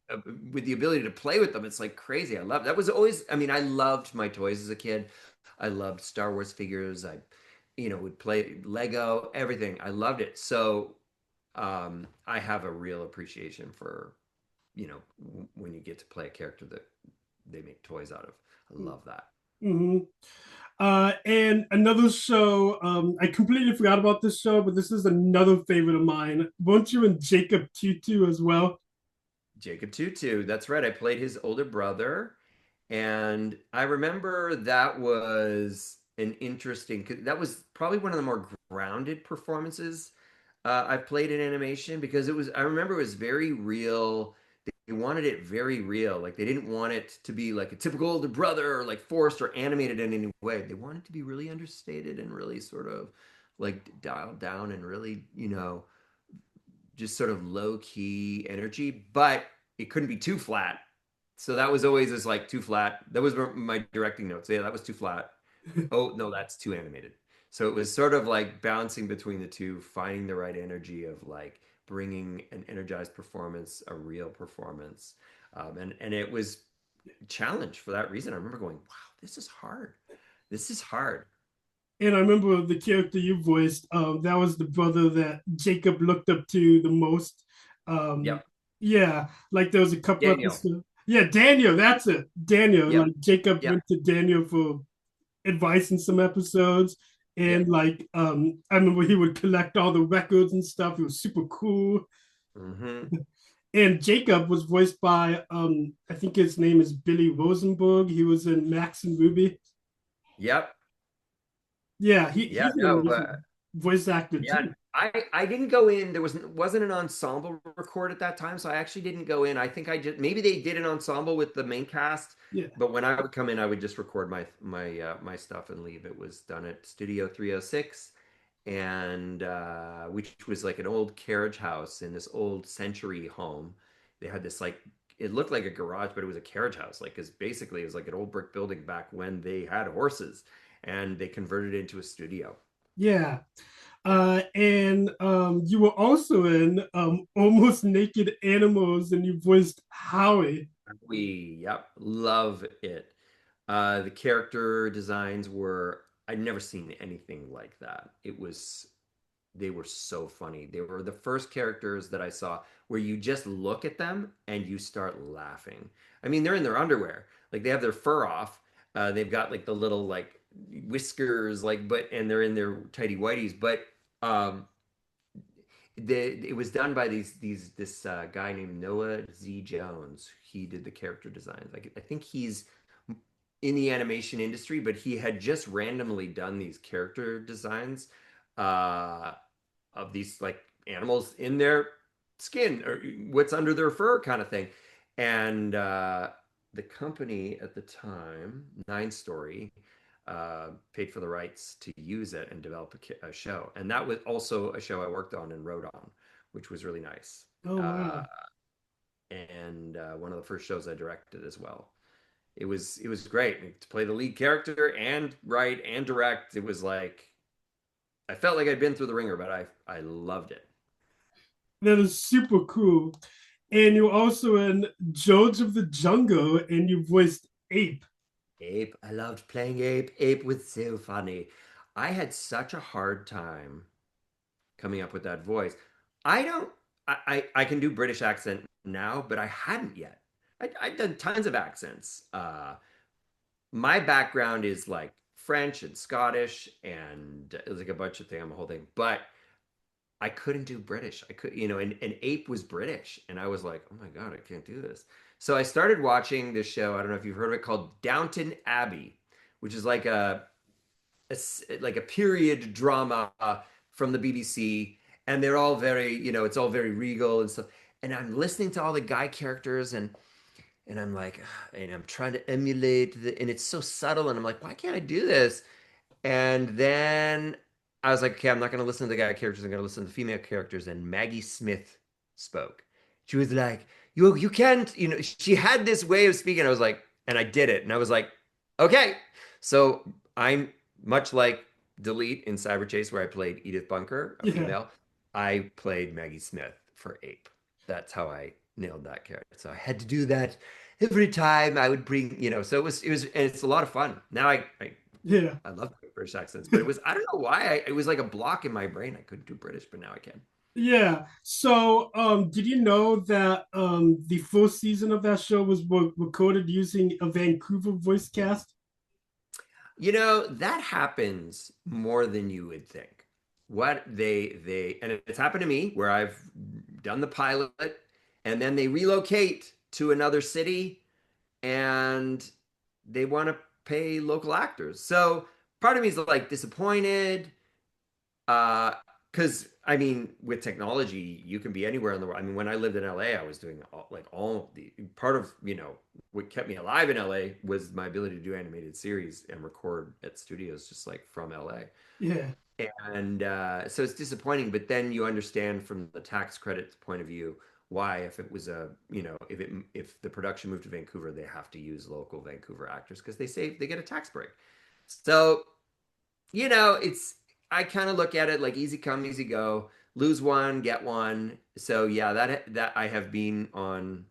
with the ability to play with them. It's like crazy. I love that was always. I mean, I loved my toys as a kid. I loved Star Wars figures. I would play Lego, everything. I loved it. So I have a real appreciation for when you get to play a character that they make toys out of. I love that. Mm-hmm. And another show, I completely forgot about this show, but this is another favorite of mine. Weren't you and Jacob Tutu as well? Jacob Tutu, that's right. I played his older brother, and I remember that was an interesting. That was probably one of the more grounded performances I've played in animation because it was. I remember it was very real. They wanted it very real. Like they didn't want it to be like a typical older brother or like forced or animated in any way. They wanted it to be really understated and really sort of like dialed down and really, just sort of low key energy, but it couldn't be too flat. So that was always just like too flat. That was my directing notes. Yeah, that was too flat. Oh, no, that's too animated. So it was sort of like bouncing between the two, finding the right energy of like bringing an energized performance, a real performance. And it was a challenge for that reason. I remember going, wow, this is hard. This is hard. And I remember the character you voiced. That was the brother that Jacob looked up to the most. Um, Yep. yeah, like there was a couple Daniel. episodes. Yeah, Daniel, that's it. Daniel, Yep. like Jacob Yep. went to Daniel for advice in some episodes. And Yep. like I remember he would collect all the records and stuff. It was super cool. Hmm. And Jacob was voiced by I think his name is Billy Rosenberg. He was in Max and Ruby. Yep. Yeah, Yeah. he's an No. amazing voice actor Yeah, too. I didn't go in. There wasn't an ensemble record at that time, so I actually didn't go in. I think I just maybe they did an ensemble with the main cast, Yeah. but when I would come in, I would just record my stuff and leave. It was done at Studio 306, and which was like an old carriage house in this old century home. They had this like it looked like a garage, but it was a carriage house, like because basically it was like an old brick building back when they had horses, and they converted it into a studio. Yeah. Yeah. And you were also in Almost Naked Animals and you voiced Howie. Yep, love it. The character designs were, I'd never seen anything like that. They were so funny. They were the first characters that I saw where you just look at them and you start laughing. I mean, they're in their underwear, like they have their fur off. They've got like the little like whiskers, like, and they're in their tidy whities, but um, it was done by this guy named Noah Z. Jones. He did the character designs. Like I think he's in the animation industry, but he had just randomly done these character designs uh, of these like animals in their skin or what's under their fur kind of thing. And the company at the time, Nine Story, paid for the rights to use it and develop a show. And that was also a show I worked on and wrote on, which was really nice. Oh Uh, wow. and one of the first shows I directed as well. It was great to play the lead character and write and direct. It was like I felt like I'd been through the ringer, but I loved it. That is super cool. And you're also in George of the Jungle and you voiced Ape. Ape, I loved playing Ape. Ape was so funny. I had such a hard time coming up with that voice. I don't. I can do British accent now, but I hadn't yet. I've done tons of accents. My background is like French and Scottish, and it was like a bunch of things, a whole thing. But I couldn't do British. I could, and Ape was British, and I was like, oh my God, I can't do this. So I started watching this show. I don't know if you've heard of it called Downton Abbey, which is like like a period drama from the BBC, and they're all very, it's all very regal and stuff. And I'm listening to all the guy characters, and I'm like, and I'm trying to emulate and it's so subtle, and I'm like, why can't I do this? And then I was like, okay, I'm not going to listen to the guy characters. I'm going to listen to the female characters. And Maggie Smith spoke. She was like, you can't, she had this way of speaking. I was like, and I did it. And I was like, okay. So I'm much like Delete in Cyberchase, where I played Edith Bunker, a Yeah. female. I played Maggie Smith for Ape. That's how I nailed that character. So I had to do that every time I would bring, so and it's a lot of fun. Now Yeah. I love British accents, but it was, I don't know why, it was like a block in my brain. I couldn't do British, but now I can. Yeah. So, did you know that the first season of that show was recorded using a Vancouver voice cast? That happens more than you would think. What and it's happened to me where I've done the pilot and then they relocate to another city and they want to pay local actors. So part of me is like disappointed. Because I mean, with technology, you can be anywhere in the world. I mean, when I lived in LA, I was doing all the part of, what kept me alive in LA was my ability to do animated series and record at studios just like from LA. Yeah. And so it's disappointing, but then you understand from the tax credit point of view why, if it was if the production moved to Vancouver, they have to use local Vancouver actors because they get a tax break. So it's I kind of look at it like easy come, easy go. Lose one, get one. So yeah, that I have been on.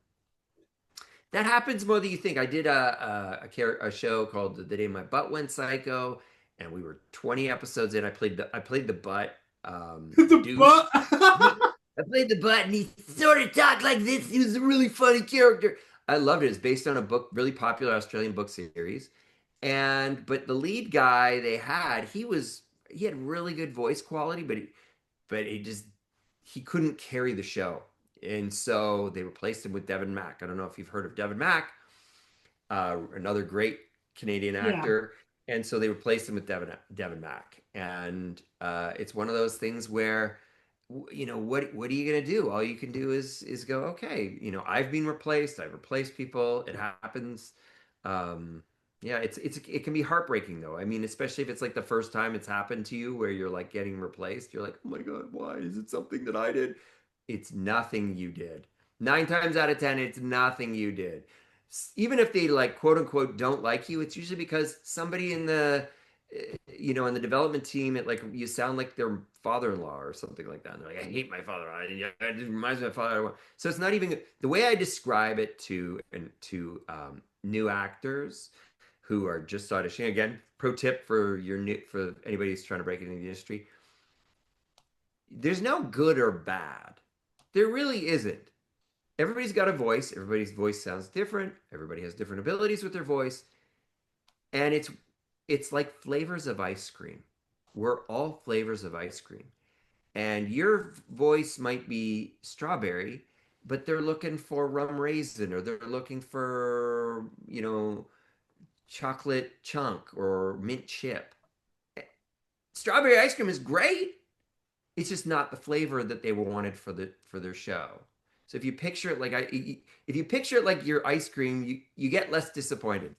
That happens more than you think. I did a show called The Day My Butt Went Psycho, and we were 20 episodes in. I played the butt, The Deuce. butt. I played the butt, and he sort of talked like this. He was a really funny character. I loved it. It's based on a book, really popular Australian book series. But the lead guy they had, he had really good voice quality, but he couldn't carry the show. And so they replaced him with Devin Mack. I don't know if you've heard of Devin Mack, another great Canadian Yeah. actor. And so they replaced him with Devin Mack. And it's one of those things where, what are you gonna do? All you can do is go, okay, I've been replaced. I've replaced people. It happens. Um, yeah, it can be heartbreaking though. I mean, especially if it's like the first time it's happened to you where you're like getting replaced. You're like, oh my God, why is it something that I did? It's nothing you did. 9 times out of 10, it's nothing you did. Even if they like quote unquote don't like you, it's usually because somebody in the development team, like you sound like their father-in-law or something like that. And they're like, I hate my father. It reminds me of my father. So it's not even the way I describe it to new actors who are just auditioning. Again, pro tip for anybody who's trying to break into the industry. There's no good or bad. There really isn't. Everybody's got a voice. Everybody's voice sounds different. Everybody has different abilities with their voice. And it's like flavors of ice cream. We're all flavors of ice cream. And your voice might be strawberry, but they're looking for rum raisin or they're looking for, chocolate chunk or mint chip. Strawberry ice cream is great. It's just not the flavor that they wanted for their show. So if you picture it like your ice cream, you get less disappointed.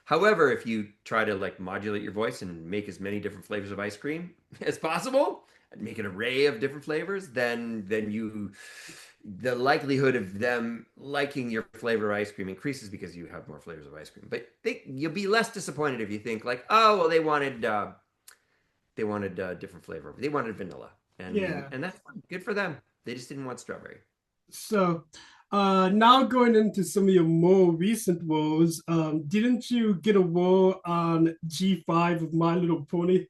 However, if you try to like modulate your voice and make as many different flavors of ice cream as possible, and make an array of different flavors, then the likelihood of them liking your flavor of ice cream increases because you have more flavors of ice cream. But you'll be less disappointed if you think like, oh well, they wanted a different flavor. They wanted vanilla, and Yeah. and that's fine. Good for them. They just didn't want strawberry. So, now going into some of your more recent roles, didn't you get a role on G5 of My Little Pony?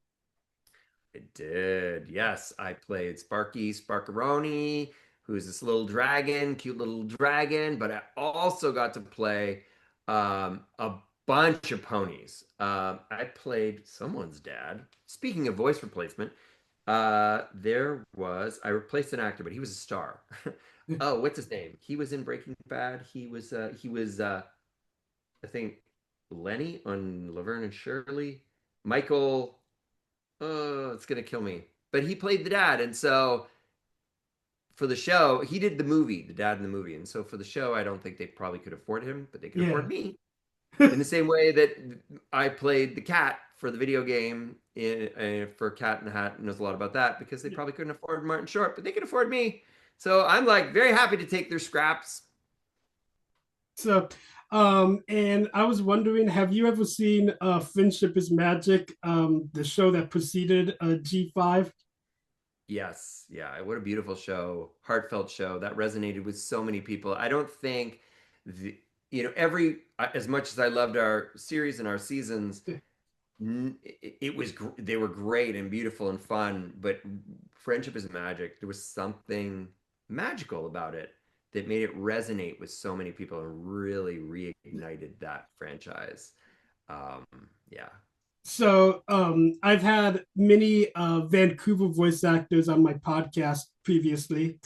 It did. Yes, I played Sparky Sparkaroni, who's this little dragon, cute little dragon. But I also got to play a bunch of ponies. I played someone's dad. Speaking of voice replacement, I replaced an actor, but he was a star. Oh, what's his name? He was in Breaking Bad. He was I think Lenny on Laverne and Shirley. Michael, oh, it's gonna kill me. But he played the dad, and so for the show, he did the movie, the dad in the movie. And so for the show, I don't think they probably could afford him, but they could Yeah. afford me. In the same way that I played the cat for the video game for Cat in the Hat knows a lot about that because they probably couldn't afford Martin Short, but they could afford me. So I'm like very happy to take their scraps. So, and I was wondering, have you ever seen Friendship is Magic, the show that preceded G5? Yes, yeah, what a beautiful show, heartfelt show that resonated with so many people. I don't think the, every as much as I loved our series and our seasons, it was they were great and beautiful and fun, but Friendship is Magic. There was something magical about it that made it resonate with so many people and really reignited that franchise. Um, yeah. So I've had many Vancouver voice actors on my podcast previously,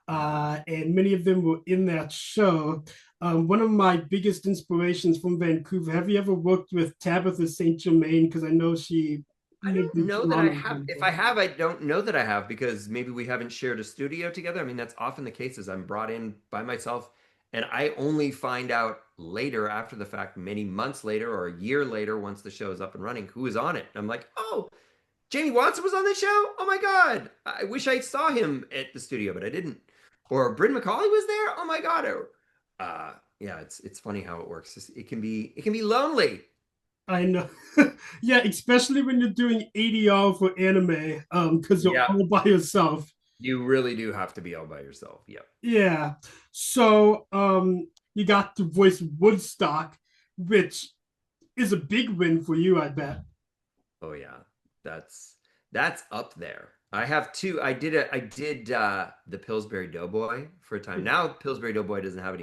Uh, and many of them were in that show. One of my biggest inspirations from Vancouver. Have you ever worked with Tabitha St. Germain? Because I know she I lived don't in know that I Toronto at have. one If I point. have, I don't know that I have because maybe we haven't shared a studio together. I mean, that's often the case is I'm brought in by myself and I only find out later after the fact, many months later or a year later, once the show is up and running, who is on it. I'm like, oh, Jamie Watson was on the show. Oh my God. I wish I saw him at the studio, but I didn't. Or Bryn McCauley was there. Oh my God. Or, yeah, it's funny how it works. It can be lonely. I know. Yeah, especially when you're doing ADR for anime, because you're Yeah, all by yourself. you really do have to be all by yourself. Yep. Yeah. So you got to voice Woodstock, which is a big win for you, I bet. Oh yeah, that's that's up there. I have two. I did the Pillsbury Doughboy for a time. Now Pillsbury Doughboy doesn't have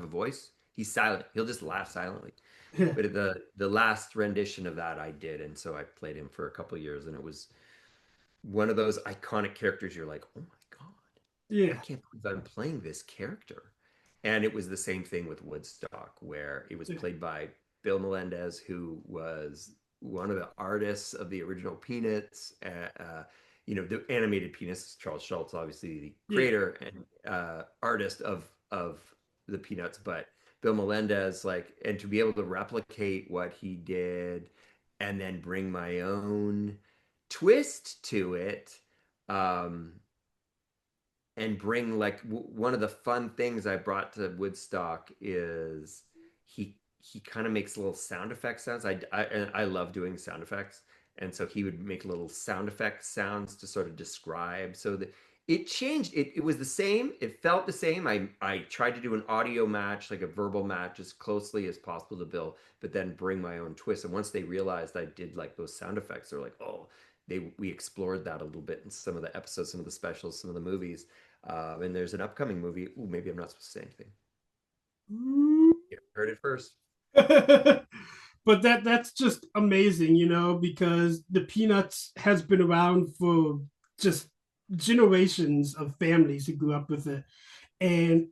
a voice. He's silent. He'll just laugh silently. Yeah. But the last rendition of that I did, and so I played him for a couple of years, and it was one of those iconic characters. You're like, oh my God, I Yeah. can't believe I'm playing this character. And it was the same thing with Woodstock, where it was played by Bill Melendez, who was one of the artists of the original Peanuts. The animated Peanuts. Charles Schultz, obviously the Yeah. creator and artist of the Peanuts, but Bill Melendez, like, and to be able to replicate what he did, and then bring my own twist to it. Um, and bring like one of the fun things I brought to Woodstock is he kind of makes little sound effect sounds. I love doing sound effects, and so he would make little sound effect sounds to sort of describe. So that it changed. It was the same. It felt the same. I tried to do an audio match, like a verbal match, as closely as possible to Bill, but then bring my own twist. And once they realized I did like those sound effects, they're like, oh, we explored that a little bit in some of the episodes, some of the specials, some of the movies. And there's an upcoming movie. Ooh, maybe I'm not supposed to say anything. You heard it first. But that's just amazing, because the Peanuts has been around for just generations of families who grew up with it. And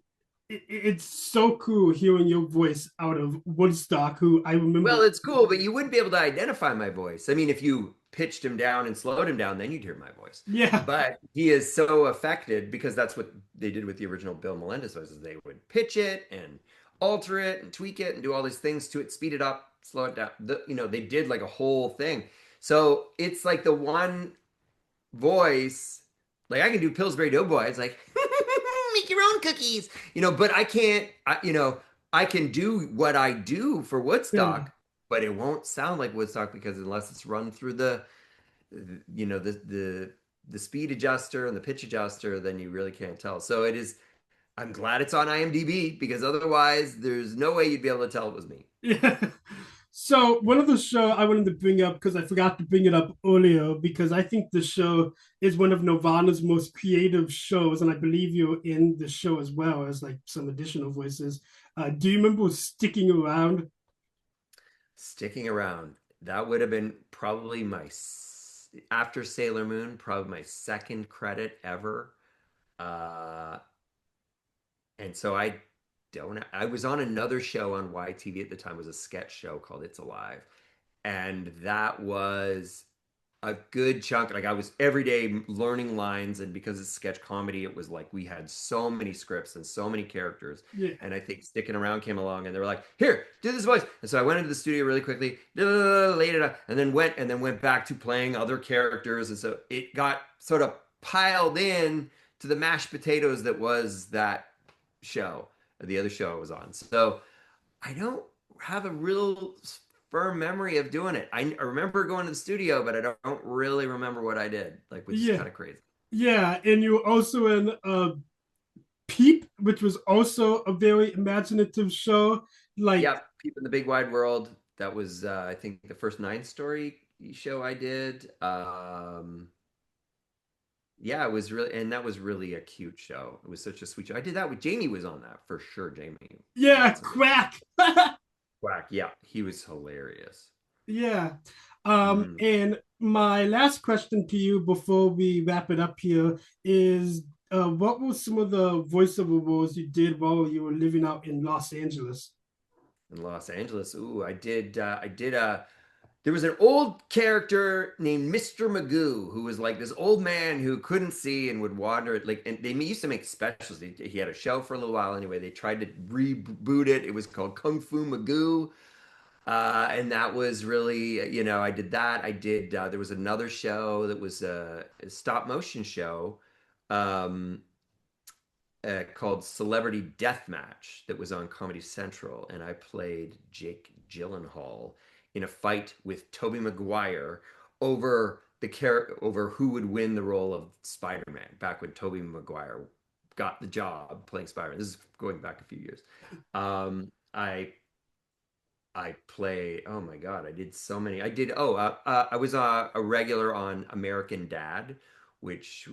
it's so cool hearing your voice out of Woodstock, who I remember. Well, it's cool, but you wouldn't be able to identify my voice. I mean, if you pitched him down and slowed him down, then you'd hear my voice. Yeah. But he is so affected because that's what they did with the original Bill Melendez voices. They would pitch it and alter it and tweak it and do all these things to it, speed it up, slow it down. They did like a whole thing. So it's like the one voice, like I can do Pillsbury Doughboy. It's like make your own cookies, but I can't. I can do what I do for Yeah. Woodstock, but it won't sound like Woodstock because unless it's run through the speed adjuster and the pitch adjuster, then you really can't tell. So it is. I'm glad it's on IMDb because otherwise, there's no way you'd be able to tell it was me. Yeah. So one of the show I wanted to bring up because I forgot to bring it up earlier because I think the show is one of Nirvana's most creative shows, and I believe you're in the show as well as like some additional voices. Do you remember Sticking Around? Sticking around. That would have been probably after Sailor Moon, probably my second credit ever. Uh, and so I don't. I was on another show on YTV at the time. It was a sketch show called It's Alive, and that was a good chunk. Like I was every day learning lines, and because it's sketch comedy, it was like we had so many scripts and so many characters. Yeah. And I think Sticking Around came along, and they were like, "Here, do this voice." And so I went into the studio really quickly, laid it up, and then went back to playing other characters. And so it got sort of piled in to the mashed potatoes that was that show, the other show I was on. So I don't have a real firm memory of doing it. I remember going to the studio, but I don't really remember what I did, like, which is Yeah. kind of crazy. Yeah. And you were also in Peep, which was also a very imaginative show. Like, Yep, Peep in the Big Wide World. That was, I think, the first nine story show I did. Yeah, it was really, and that was really a cute show. It was such a sweet show. I did that with Jamie was on that for sure. Jamie yeah, Watson was Quack. whack. Yeah, he was hilarious. Yeah. Mm. And my last question to you before we wrap it up here is what were some of the voiceover roles you did while you were living out in Los Angeles? In Los Angeles. Ooh, I did there was an old character named Mr. Magoo who was like this old man who couldn't see and would wander like and they used to make specials. He had a show for a little while anyway. They tried to reboot it. It was called Kung Fu Magoo. And that was really, I did that. I did there was another show that was a stop motion show. Um called Celebrity Deathmatch that was on Comedy Central, and I played Jake Gyllenhaal in a fight with Tobey Maguire over over who would win the role of Spider-Man back when Tobey Maguire got the job playing Spider-Man. This is going back a few years. I play. Oh my God, I did so many. I did. I was a regular on American Dad, which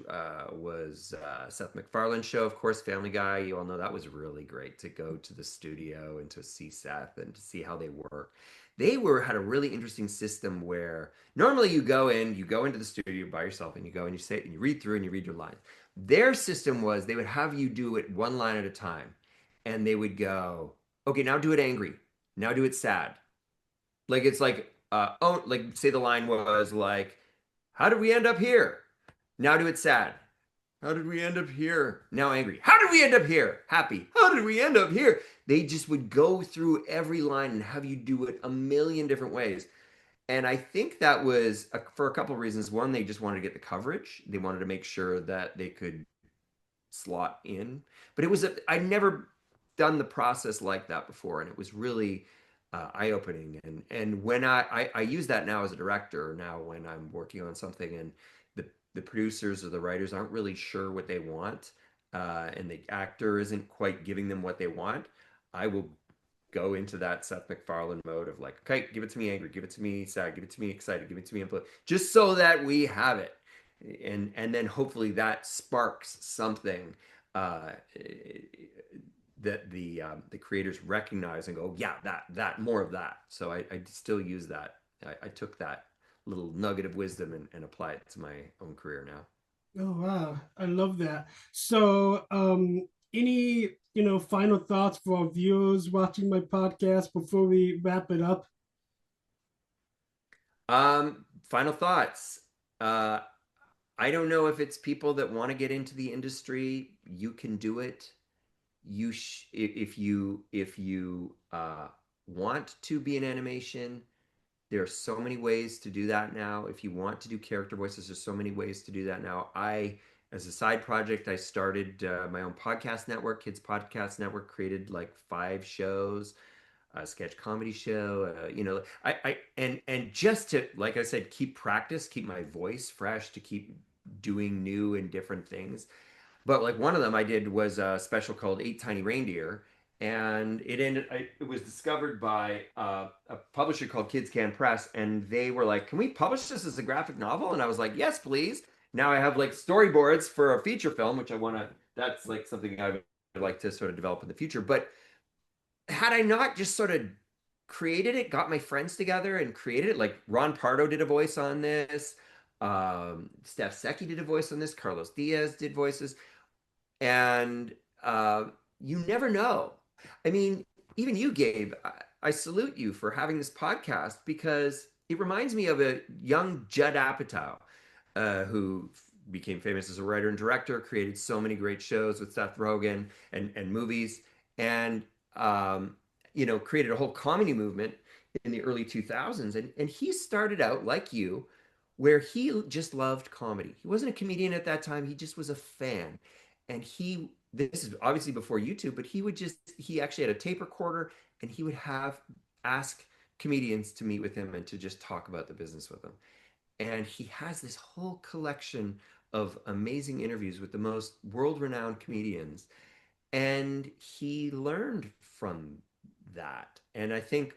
was Seth MacFarlane's show, of course. Family Guy. You all know that was really great to go to the studio and to see Seth and to see how they work. They had a really interesting system where normally you go into the studio by yourself and you go and you say and you read through and you read your lines. Their system was they would have you do it one line at a time, and they would go, okay, now do it angry. Now do it sad. Like it's like oh like say the line was like, how did we end up here? Now do it sad. How did we end up here? Now angry. How did we end up here? Happy. How did we end up here? They just would go through every line and have you do it a million different ways. And I think that was for a couple of reasons. One, they just wanted to get the coverage. They wanted to make sure that they could slot in. But I'd never done the process like that before, and it was really eye-opening. And when I use that now as a director, now when I'm working on something and the producers or the writers aren't really sure what they want, and the actor isn't quite giving them what they want, I will go into that Seth MacFarlane mode of like, okay, give it to me angry, give it to me sad, give it to me excited, give it to me just so that we have it, and then hopefully that sparks something uh, that the creators recognize and go, yeah, that more of that. So I still use that. I took that little nugget of wisdom and apply it to my own career now. Oh wow, I love that. So, any final thoughts for our viewers watching my podcast before we wrap it up? Final thoughts. Uh, I don't know if it's people that want to get into the industry. You can do it. If you want to be in animation, there are so many ways to do that now. If you want to do character voices, there's so many ways to do that now. As a side project, I started my own podcast network, Kids Podcast Network, created like 5 shows, a sketch comedy show. And just to, like I said, keep practice, keep my voice fresh, to keep doing new and different things. But like one of them I did was a special called Eight Tiny Reindeer, and it was discovered by a publisher called Kids Can Press, and they were like, "Can we publish this as a graphic novel?" And I was like, "Yes, please." Now I have like storyboards for a feature film, which I want to. That's like something I would like to sort of develop in the future. But had I not just sort of created it, got my friends together and created it, like Ron Pardo did a voice on this, Steph Secchi did a voice on this, Carlos Diaz did voices, and you never know. I mean, even you, Gabe, I salute you for having this podcast because it reminds me of a young Judd Apatow, who became famous as a writer and director, created so many great shows with Seth Rogen and movies, and um, created a whole comedy movement in the early 2000s. And he started out like you, where he just loved comedy. He wasn't a comedian at that time, he just was a fan. And this is obviously before YouTube, but he actually had a tape recorder and he would ask comedians to meet with him and to just talk about the business with them. And he has this whole collection of amazing interviews with the most world-renowned comedians. And he learned from that. And I think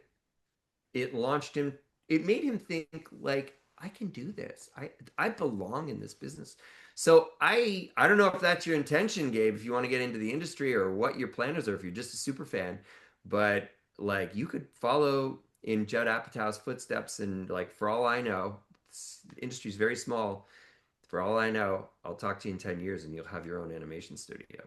it launched him, it made him think like, I can do this. I belong in this business. So I don't know if that's your intention, Gabe, if you want to get into the industry or what your plan is, or if you're just a super fan, but like you could follow in Judd Apatow's footsteps, and like for all I know, the industry's very small. For all I know, I'll talk to you in 10 years and you'll have your own animation studio.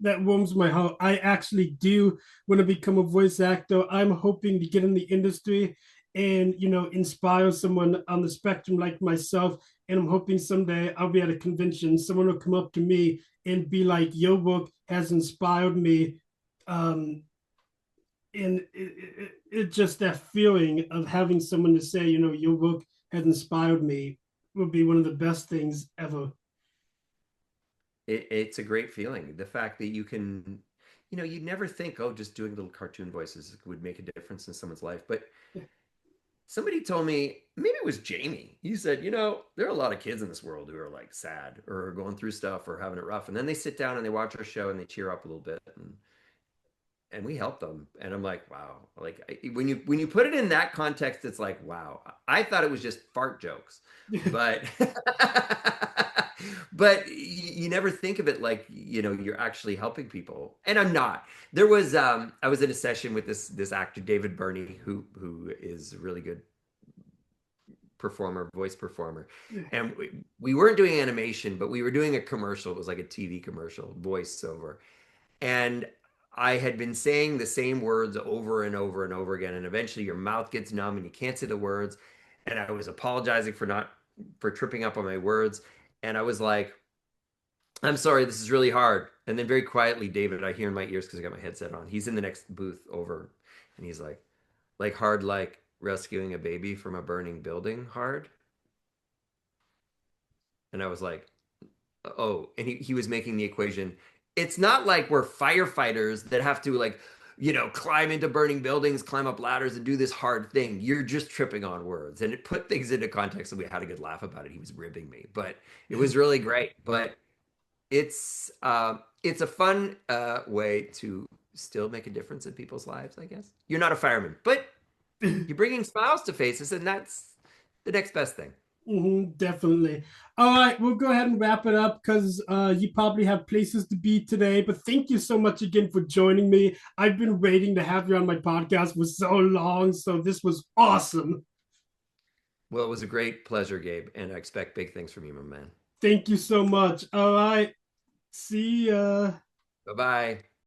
That warms my heart. I actually do want to become a voice actor. I'm hoping to get in the industry and inspire someone on the spectrum like myself. And I'm hoping someday I'll be at a convention, someone will come up to me and be like, "Your work has inspired me." Um, and it just that feeling of having someone to say, "Your work has inspired me," would be one of the best things ever. It's a great feeling. The fact that you can, you'd never think, oh, just doing little cartoon voices would make a difference in someone's life. But somebody told me, maybe it was Jamie. He said, there are a lot of kids in this world who are like sad or going through stuff or having it rough. And then they sit down and they watch our show and they cheer up a little bit. And we help them. And I'm like, wow. Like when you put it in that context, it's like, wow. I thought it was just fart jokes, but but you never think of it like, you're actually helping people. And I'm not. I was in a session with this actor David Burney, who is a really good performer, voice performer. And we weren't doing animation, but we were doing a commercial. It was like a TV commercial, voiceover. And I had been saying the same words over and over and over again. And eventually your mouth gets numb and you can't say the words. And I was apologizing for tripping up on my words. And I was like, I'm sorry, this is really hard. And then very quietly, David, I hear in my ears because I got my headset on. He's in the next booth over. And he's like hard, like rescuing a baby from a burning building, hard. And I was like, oh, and he was making the equation. It's not like we're firefighters that have to like, climb into burning buildings, climb up ladders, and do this hard thing. You're just tripping on words. And it put things into context, and we had a good laugh about it. He was ribbing me, but it was really great. But it's a fun way to still make a difference in people's lives, I guess. You're not a fireman, but you're bringing smiles to faces, and that's the next best thing. Definitely. All right, we'll go ahead and wrap it up because you probably have places to be today. But thank you so much again for joining me. I've been waiting to have you on my podcast for so long, so this was awesome. Well, it was a great pleasure, Gabe, and I expect big things from you, my man. Thank you so much. All right, see ya. Bye bye.